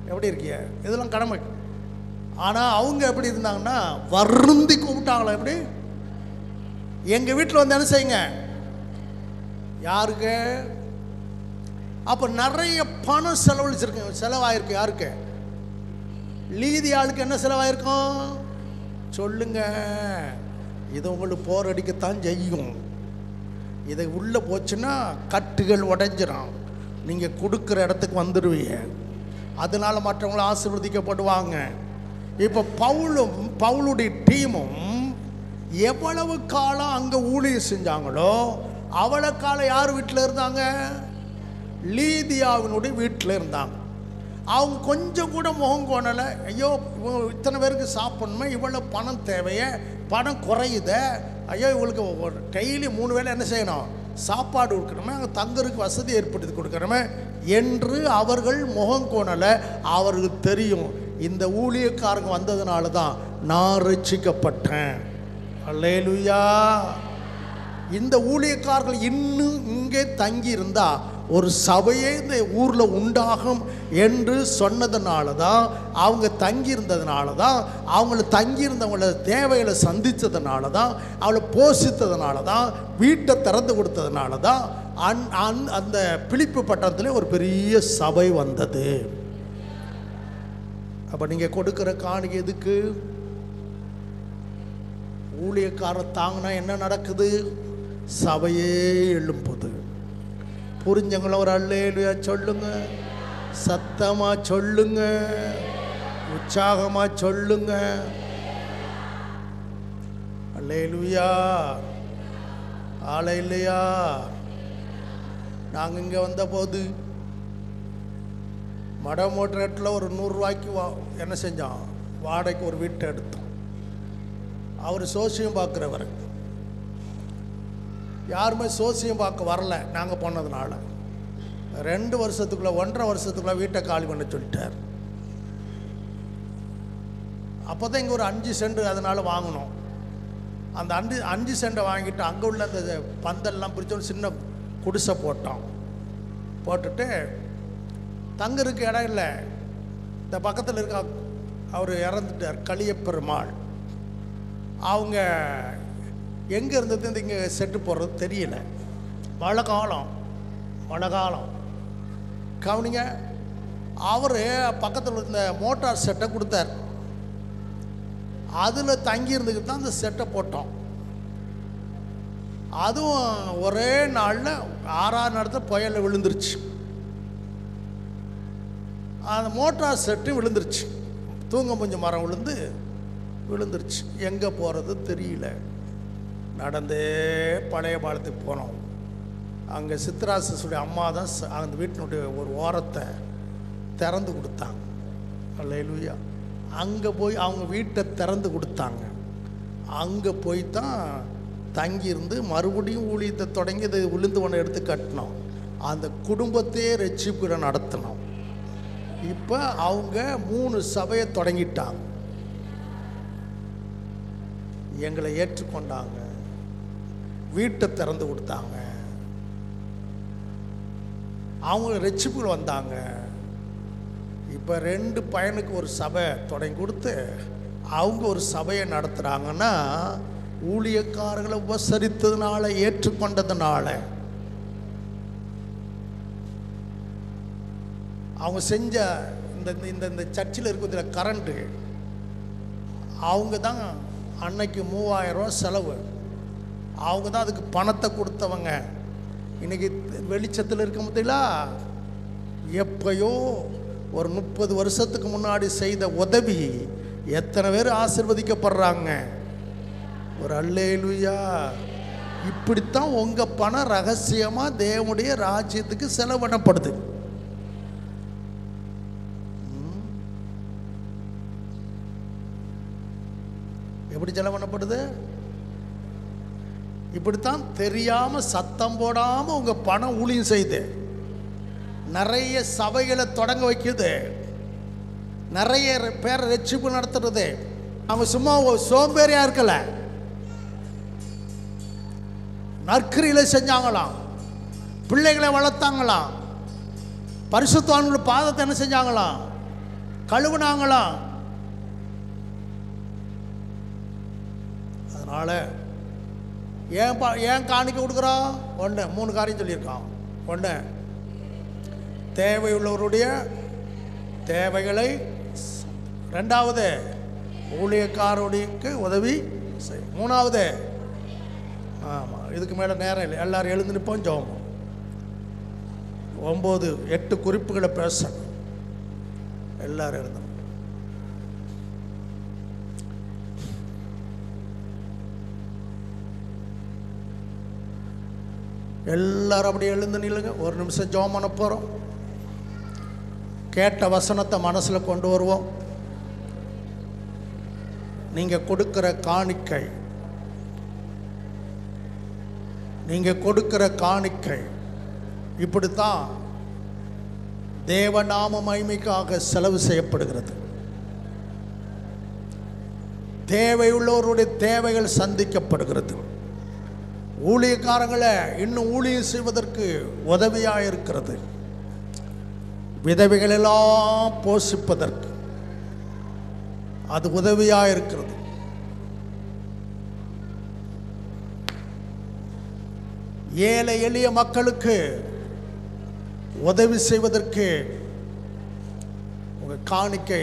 எப்படி இருக்கிய, இதெல்லாம் கடமை. ஆனால் அவங்க எப்படி இருந்தாங்கன்னா வருந்தி கூப்பிட்டாங்களா, எப்படி எங்கள் வீட்டில் வந்து என்ன செய்யுங்க. யாருக்கு? அப்போ நிறைய பணம் செலவாயிருக்கு. யாருக்கு? லீதி ஆளுக்கு என்ன செலவாயிருக்கும் சொல்லுங்க. இது உங்களுக்கு போர் அடிக்கத்தான் செய்யும். இதை உள்ளே போச்சுன்னா கட்டுகள் உடைஞ்சிடும், நீங்கள் கொடுக்குற இடத்துக்கு வந்துடுவீங்க. அதனால் மற்றவங்களும் ஆசீர்வதிக்கப்படுவாங்க. இப்போ பவுலுடைய டீமும் எவ்வளவு காலம் அங்கே ஊழியம் செஞ்சாங்களோ அவ்வளவு காலம் யார் வீட்டில் இருந்தாங்க? லீதியாவினுடைய வீட்டில் இருந்தாங்க. அவங்க கொஞ்சம் கூட முகம் கோணலை. ஐயோ இத்தனை பேருக்கு சாப்பிடணுமே, இவ்வளோ பணம் தேவையே, பணம் குறையுத, ஐயோ இவங்களுக்கு டெய்லி 3 வேளை என்ன செய்யணும், சாப்பாடு கொடுக்கணுமே, அங்கே தங்கருக்கு வசதி ஏற்படுத்தி கொடுக்கணுமே என்று அவர்கள் முகம் கோணலை. அவருக்கு தெரியும், இந்த ஊழியக்காரங்க வந்ததுனால தான் நான் ரட்சிக்கப்பட்டேன். அல்லேலூயா. இந்த ஊழியக்காரர்கள் இன்னும் இங்கே தங்கி இருந்தா ஒரு சபையே இந்த ஊரில் உண்டாகும் என்று சொன்னதுனால தான், அவங்க தங்கியிருந்ததுனால தான், அவங்கள தங்கியிருந்தவங்கள தேவைகளை சந்தித்ததுனால தான், அவளை போஷித்ததுனால தான், வீட்டை திறந்து கொடுத்ததுனால தான் அந்த பிலிப்பு பட்டணத்தில் ஒரு பெரிய சபை வந்தது. அப்போ நீங்கள் கொடுக்குற காணிக்கை எதுக்கு? ஊழியக்காரர் தாங்கினா என்ன நடக்குது? சபையே எழும்புது. புரிஞ்சவங்கள ஒரு அல்லேலூயா சொல்லுங்க, சத்தமா சொல்லுங்க, உற்சாகமா சொல்லுங்க. அல்லேலூயா. ஆளை இல்லையா? நாங்கள் இங்கே வந்த போது மடமோட்டரட்டில் ஒரு 100 ரூபாய்க்கு என்ன செஞ்சோம், வாடகைக்கு ஒரு வீட்டை எடுத்தோம். அவர் சோசியம் பார்க்குறவர், யாருமே சோசியம் பார்க்க வரல நாங்கள் போனதுனால. 2 வருஷத்துக்குள்ளே 1.5 வருஷத்துக்குள்ளே வீட்டை காலி பண்ண சொல்லிட்டார். அப்போ தான் இங்கே ஒரு 5 சென்ட் அதனால் வாங்கினோம். அந்த 5 சென்ட்டை வாங்கிட்டு அங்கே உள்ள அந்த பந்தல்லாம் பிரித்து சின்ன குடிசை போட்டோம். போட்டுட்டு தங்கருக்கு இடம் இல்லை. இந்த பக்கத்தில் இருக்க அவர் இறந்துட்டார், களியப்பெருமாள். அவங்க எங்கே இருந்தது இந்த இங்கே செட்டு போடுறது தெரியல. மழை காலம் கவனிங்க. அவர் பக்கத்தில் இருந்த மோட்டார் செட்டை கொடுத்தார். அதில் தங்கி இருந்துக்கிட்டு தான் அந்த செட்டை போட்டோம். அதுவும் ஒரே நாளில் 6ஆம் நேரத்தில் புயலில் விழுந்துருச்சு. அந்த மோட்டார் செட்டும் விழுந்துருச்சு. தூங்க முஞ்ச மரம் விழுந்துருச்சு. எங்கே போகிறது தெரியல. நடந்தே பழைய பாலத்துக்கு போனோம். அங்கே சித்ராசுடைய அம்மா தான் அந்த வீட்டினுடைய ஒரு ஓரத்தை திறந்து கொடுத்தாங்க. அல்லேலூயா. அங்கே போய் அவங்க வீட்டை திறந்து கொடுத்தாங்க. அங்கே போய் தான் தங்கியிருந்து மறுபடியும் ஊழியத்தை தொடங்கி இதை விழுந்து ஒன்று எடுத்து கட்டினோம். அந்த குடும்பத்தையே ரட்சிப்புகளை நடத்தினோம். இப்போ அவங்க 3 சபையை தொடங்கிட்டாங்க. எங்களை ஏற்றுக்கொண்டாங்க, வீட்டை திறந்து கொடுத்தாங்க, அவங்க ரட்சிப்புகள் வந்தாங்க. இப்போ 2 பையனுக்கு ஒரு சபை தொடங்கி கொடுத்து அவங்க ஒரு சபையை நடத்துகிறாங்கன்னா ஊழியக்காரர்களை உபசரித்ததுனால, ஏற்றுக்கொண்டதுனால. அவங்க செஞ்ச இந்த சர்ச்சில் இருக்கிற கரண்ட்டு அவங்க தான் அன்னைக்கு 3000 ரூபா செலவு. அவங்க தான் அதுக்கு பணத்தை கொடுத்தவங்க. இன்றைக்கி வெளிச்சத்தில் இருக்க முடியல. எப்பயோ ஒரு 30 வருஷத்துக்கு முன்னாடி செய்த உதவி எத்தனை பேர் ஆசீர்வதிக்கப்படுறாங்க. ஒரு அல்லேலூயா. இப்படித்தான் உங்கள் பணம் ரகசியமாக தேவனுடைய ராஜ்யத்துக்கு செலவிடப்படுது. எப்படி செலவிடப்படுது? இப்படித்தான் தெரியாமல் சத்தம் போடாமல் உங்கள் பணம் ஊழியம் செய்து நிறைய சபைகளை தொடங்க வைக்குது, நிறைய பேரை ரட்சிப்பு நடத்துறது. அவங்க சும்மா சோம்பேறியா இருக்கல, நற்கிரியில செஞ்சாங்களாம், பிள்ளைகளை வளர்த்தாங்களாம், பரிசுத்தவான்கள் பாதத்தை என்ன செஞ்சாங்களாம், கழுவுனாங்களாம். அதனால ஏன் காணிக்க கொடுக்குறோம்? ஒன்று 3 காரியம் சொல்லியிருக்கான். ஒன்று, தேவையுள்ளவருடைய தேவைகளை. 2வது, ஊழியக்காரருக்கு உதவி செய். 3வது, ஆமாம், இதுக்கு மேலே நேரம் இல்லை, எல்லாரும் எழுந்து நிற்போம், ஜெபம். 9 8 குறிப்புகளை பேசணும், எல்லாரும் எழுதணும். எல்லாரும் அப்படி எழுந்து நில்லுங்க. 1 நிமிஷம் ஜெபம் பண்ண போகிறோம். கேட்ட வசனத்தை மனசில் கொண்டு வருவோம். நீங்கள் கொடுக்கிற காணிக்கை, நீங்கள் கொடுக்கிற காணிக்கை இப்படித்தான் தேவநாம மகிமைக்காக செலவு செய்யப்படுகிறது. தேவையுள்ளவருடைய தேவைகள் சந்திக்கப்படுகிறது. ஊழியக்காரங்களை இன்னும் ஊழியம் செய்வதற்கு உதவியாக இருக்கிறது. விதவைகளெல்லாம் போஷிப்பதற்கு அது உதவியாக இருக்கிறது. ஏழை எளிய மக்களுக்கு உதவி செய்வதற்கு உங்கள் காணிக்கை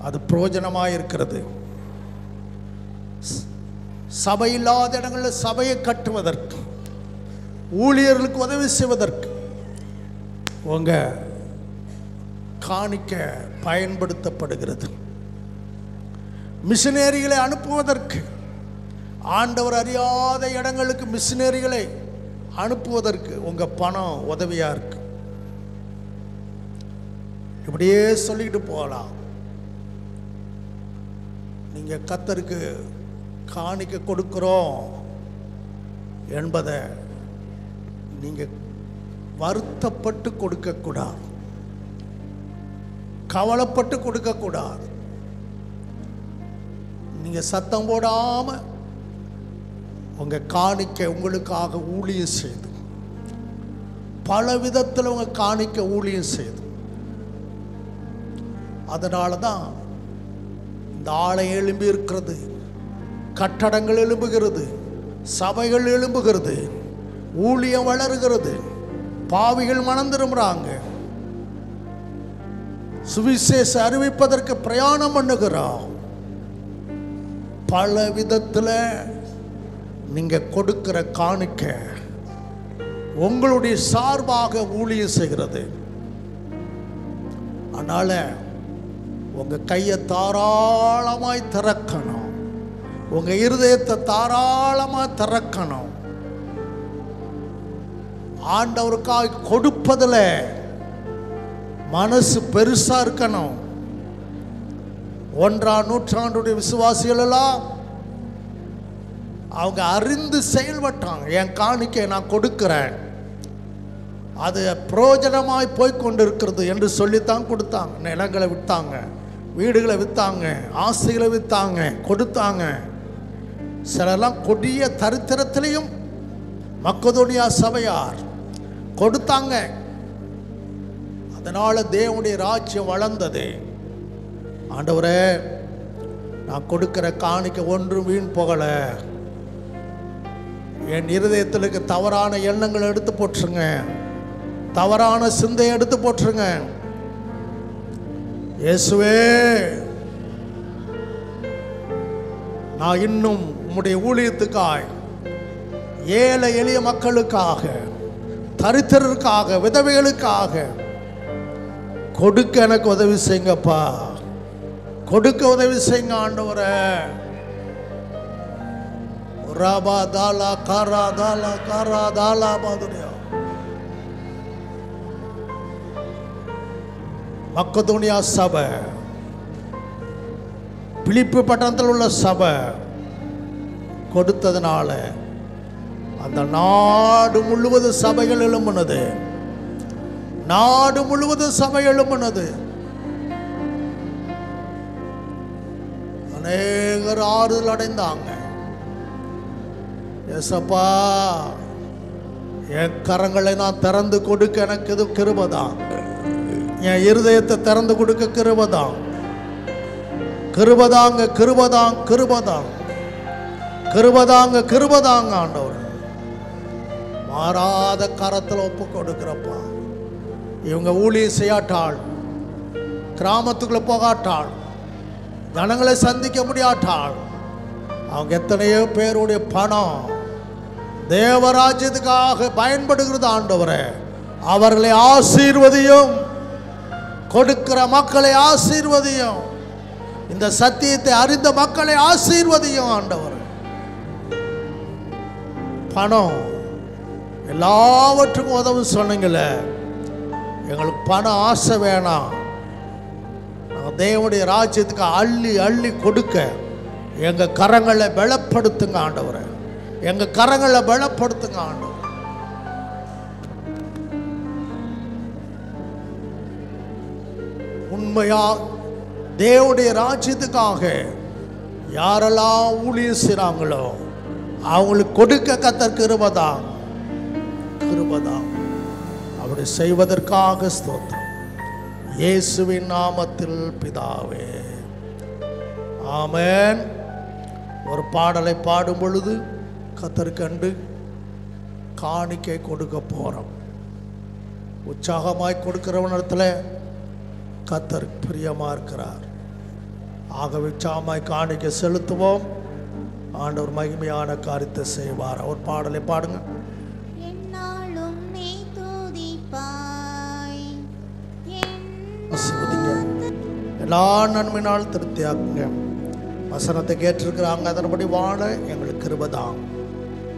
அது பிரயோஜனமாக இருக்கிறது. சபை இல்லாத இடங்களில் சபையை கட்டுவதற்கு, ஊழியர்களுக்கு உதவி செய்வதற்கு உங்கள் காணிக்க பயன்படுத்தப்படுகிறது. மிஷனரிகளை அனுப்புவதற்கு, ஆண்டவர் அறியாத இடங்களுக்கு மிஷனரிகளை அனுப்புவதற்கு உங்கள் பணம் உதவியாக இருக்கு. இப்படியே சொல்லிக்கிட்டு போகலாம். நீங்கள் கர்த்தருக்கு காணிக்க கொடுக்கிறோம் என்பதை நீங்கள் வருத்தப்பட்டு கொடுக்கக்கூடாது, கவலைப்பட்டு கொடுக்கக்கூடாது. நீங்கள் சத்தம் போடாமல் உங்கள் காணிக்கை உங்களுக்காக ஊழியம் செய்து, பல விதத்தில் உங்கள் காணிக்கை ஊழியம் செய்து, அதனால தான் இந்த ஆலயம் எழும்பி இருக்கிறது, கட்டடங்கள் எழும்புகிறது, சபைகள் எழும்புகிறது, ஊழியம் வளருகிறது, பாவிகள் மனம் திரும்புறாங்க, சுவிசேஷ அறிவிப்பதற்கு பிரயாணம் பண்ணுகிறோம். பல விதத்தில் நீங்க கொடுக்கிற காணிக்க உங்களுடைய சார்பாக ஊழியம் செய்கிறது. அதனால உங்க கையை தாராளமாய் திறக்கணும், உங்க இருதயத்தை தாராளமாய் திறக்கணும். ஆண்டவருக்காக கொடுப்பதில் மனசு பெருசா இருக்கணும். 1ஆம் நூற்றாண்டுடைய விசுவாசிகள் எல்லாம் அவங்க அறிந்து செயல்பட்டாங்க. என் காணிக்கை நான் கொடுக்கிறேன், அது பிரயோஜனமாய் போய் கொண்டிருக்கிறது என்று சொல்லித்தான் கொடுத்தாங்க. நிலங்களை விற்றாங்க, வீடுகளை விற்றாங்க, ஆசைகளை விற்றாங்க, கொடுத்தாங்க. சிலரெல்லாம் கொடிய தரித்திரத்திலையும் மக்கதோனியா சபையார் கொடுத்தாங்க. அதனால தேவனுடைய ராஜ்யம் வளர்ந்தது. ஆண்டவரே, நான் கொடுக்கிற காணிக்க ஒன்றும் வீண் போகல, என் இருதயத்தில் இருக்க தவறான எண்ணங்களை எடுத்து போட்டுருங்க, தவறான சிந்தையை எடுத்து போட்டுருங்க. இயேசுவே, நான் இன்னும் உம்முடைய ஊழியத்துக்காய், ஏழை எளிய மக்களுக்காக, தரித்திரருக்காக, விதவைகளுக்காக கொடுக்க எனக்கு உதவி செய்யுங்கப்பா, கொடுக்க உதவி செய்யுங்க ஆண்டவரே. ராபா தாலா காரா தாலா காரா தாலா பாதுரியா. மக்கதோனியா சபை, பிலிப்பி பட்டணத்தில் உள்ள சபை கொடுத்ததுனால அந்த நாடு முழுவதும் சபைகள் எழும்பினது. நாடு முழுவதும் சபை எழும்பினது. அநேகர் ஆறுதல் அடைந்தாங்க. ஏசப்பா, என் கரங்களை நான் திறந்து கொடுக்க எனக்கு இது கிருபைதான். என் இருதயத்தை திறந்து கொடுக்க கிருபைதான். கிருபைதாங்க, கிருபைதான், கிருபைதான், கிருபைதாங்க, கிருபைதாங்க. ஆண்டவர் மாறாத கரத்தில் ஒப்பு கொடுக்கிறப்பா. இவங்க ஊழியம் செய்யாட்டாள், கிராமத்துக்குள்ள போகாட்டாள், ஜனங்களை சந்திக்க முடியாட்டாள். அவங்க எத்தனையோ பேருடைய பணம் தேவராஜ்யத்துக்காக பயன்படுகிறது. ஆண்டவரே, அவர்களை ஆசீர்வதியும், கொடுக்கிற மக்களை ஆசீர்வதியும், இந்த சத்தியத்தை அறிந்த மக்களை ஆசீர்வதியும். ஆண்டவர், பணம் எல்லாவற்றுக்கும் உதவி சொன்னீங்களே, எங்களுக்கு பண ஆசை வேணாம். தேவனுடைய ராஜ்யத்துக்கு அள்ளி அள்ளி கொடுக்க எங்க கரங்களை பலப்படுத்துங்க ஆண்டவரே, எங்க கரங்களை பலப்படுத்துங்க ஆண்டவர். உண்மையா தேவனுடைய ராஜ்யத்துக்காக யாரெல்லாம் ஊழியம் செய்றாங்களோ அவங்களுக்கு கொடுக்க கர்த்தர் கிருபைதான், கிருபைதான். அப்படி செய்வதற்காக ஸ்தோத்திரம். இயேசுவின் நாமத்தில் பிதாவே, ஆமென். ஒரு பாடலை பாடும் பொழுது கர்த்தர் கண்டு காணிக்கை கொடுக்க போறோம். உற்சாகமாய் கொடுக்கிறவனிடத்துல கர்த்தர் பிரியமா இருக்கிறார். ஆகவே உற்சாகமாய் காணிக்கை செலுத்துவோம். ஆண்டவர் மகிமையான காரியத்தை செய்வார். ஒரு பாடலை பாடுங்க. எல்லா நன்மையினால் திருப்தியாக்குங்க. வசனத்தை கேட்டிருக்கிறாங்க, அதன்படி வாழ எங்களுக்கு கிருபைதான்.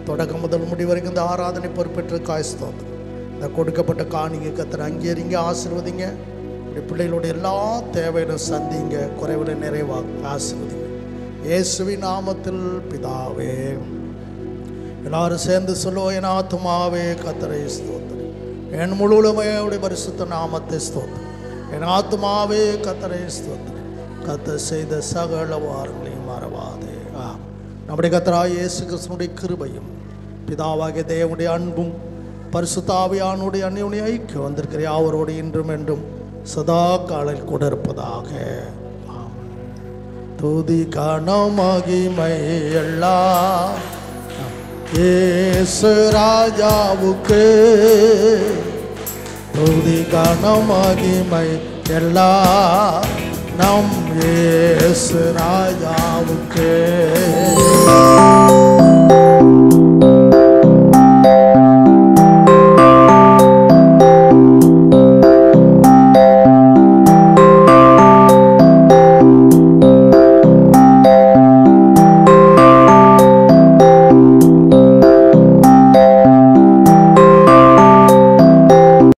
தொடக்கம் முதல் முடி வரைக்கும் இந்த ஆராதனை பொறுப்பேற்று ஸ்தோத்திரம். இந்த கொடுக்கப்பட்ட காணிக்கை கர்த்தர் அங்கீகரிங்க, ஆசீர்வதிங்க. இப்படி பிள்ளைகளுடைய எல்லா தேவையிலும் சந்திங்க, குறைவில நிறைவாக ஆசீர்வதிங்க. இயேசுவின் நாமத்தில் பிதாவே. எல்லாரும் சேர்ந்து சொல்லுவோம். என் ஆத்துமாவே கர்த்தரை ஸ்தோத்திரம், என் முழுவதுமே அவருடைய பரிசுத்த நாமத்தை ஸ்தோத்திரம். என் ஆத்துமாவே கர்த்தரை ஸ்தோத்திரம், கர்த்தர் செய்த சகல வாரங்களையும் மறவாதே. நம்முடைய கர்த்தராகிய இயேசு கிறிஸ்துவினுடைய கிருபையும் பிதாவாகிய தேவனுடைய அன்பும் பரிசுத்த ஆவியானுடைய அன்யோன்ய ஐக்கியம் வந்திருக்கிற அவரோடு இன்றும் என்றும் சதா காலில் கூட இருப்பதாக. துதி கனம் மகிமை எல்லாம் இயேசு ராஜாவுக்கு, துதி கனம் மகிமை எல்லாம் நம் இயேசு ராஜாவுக்கு.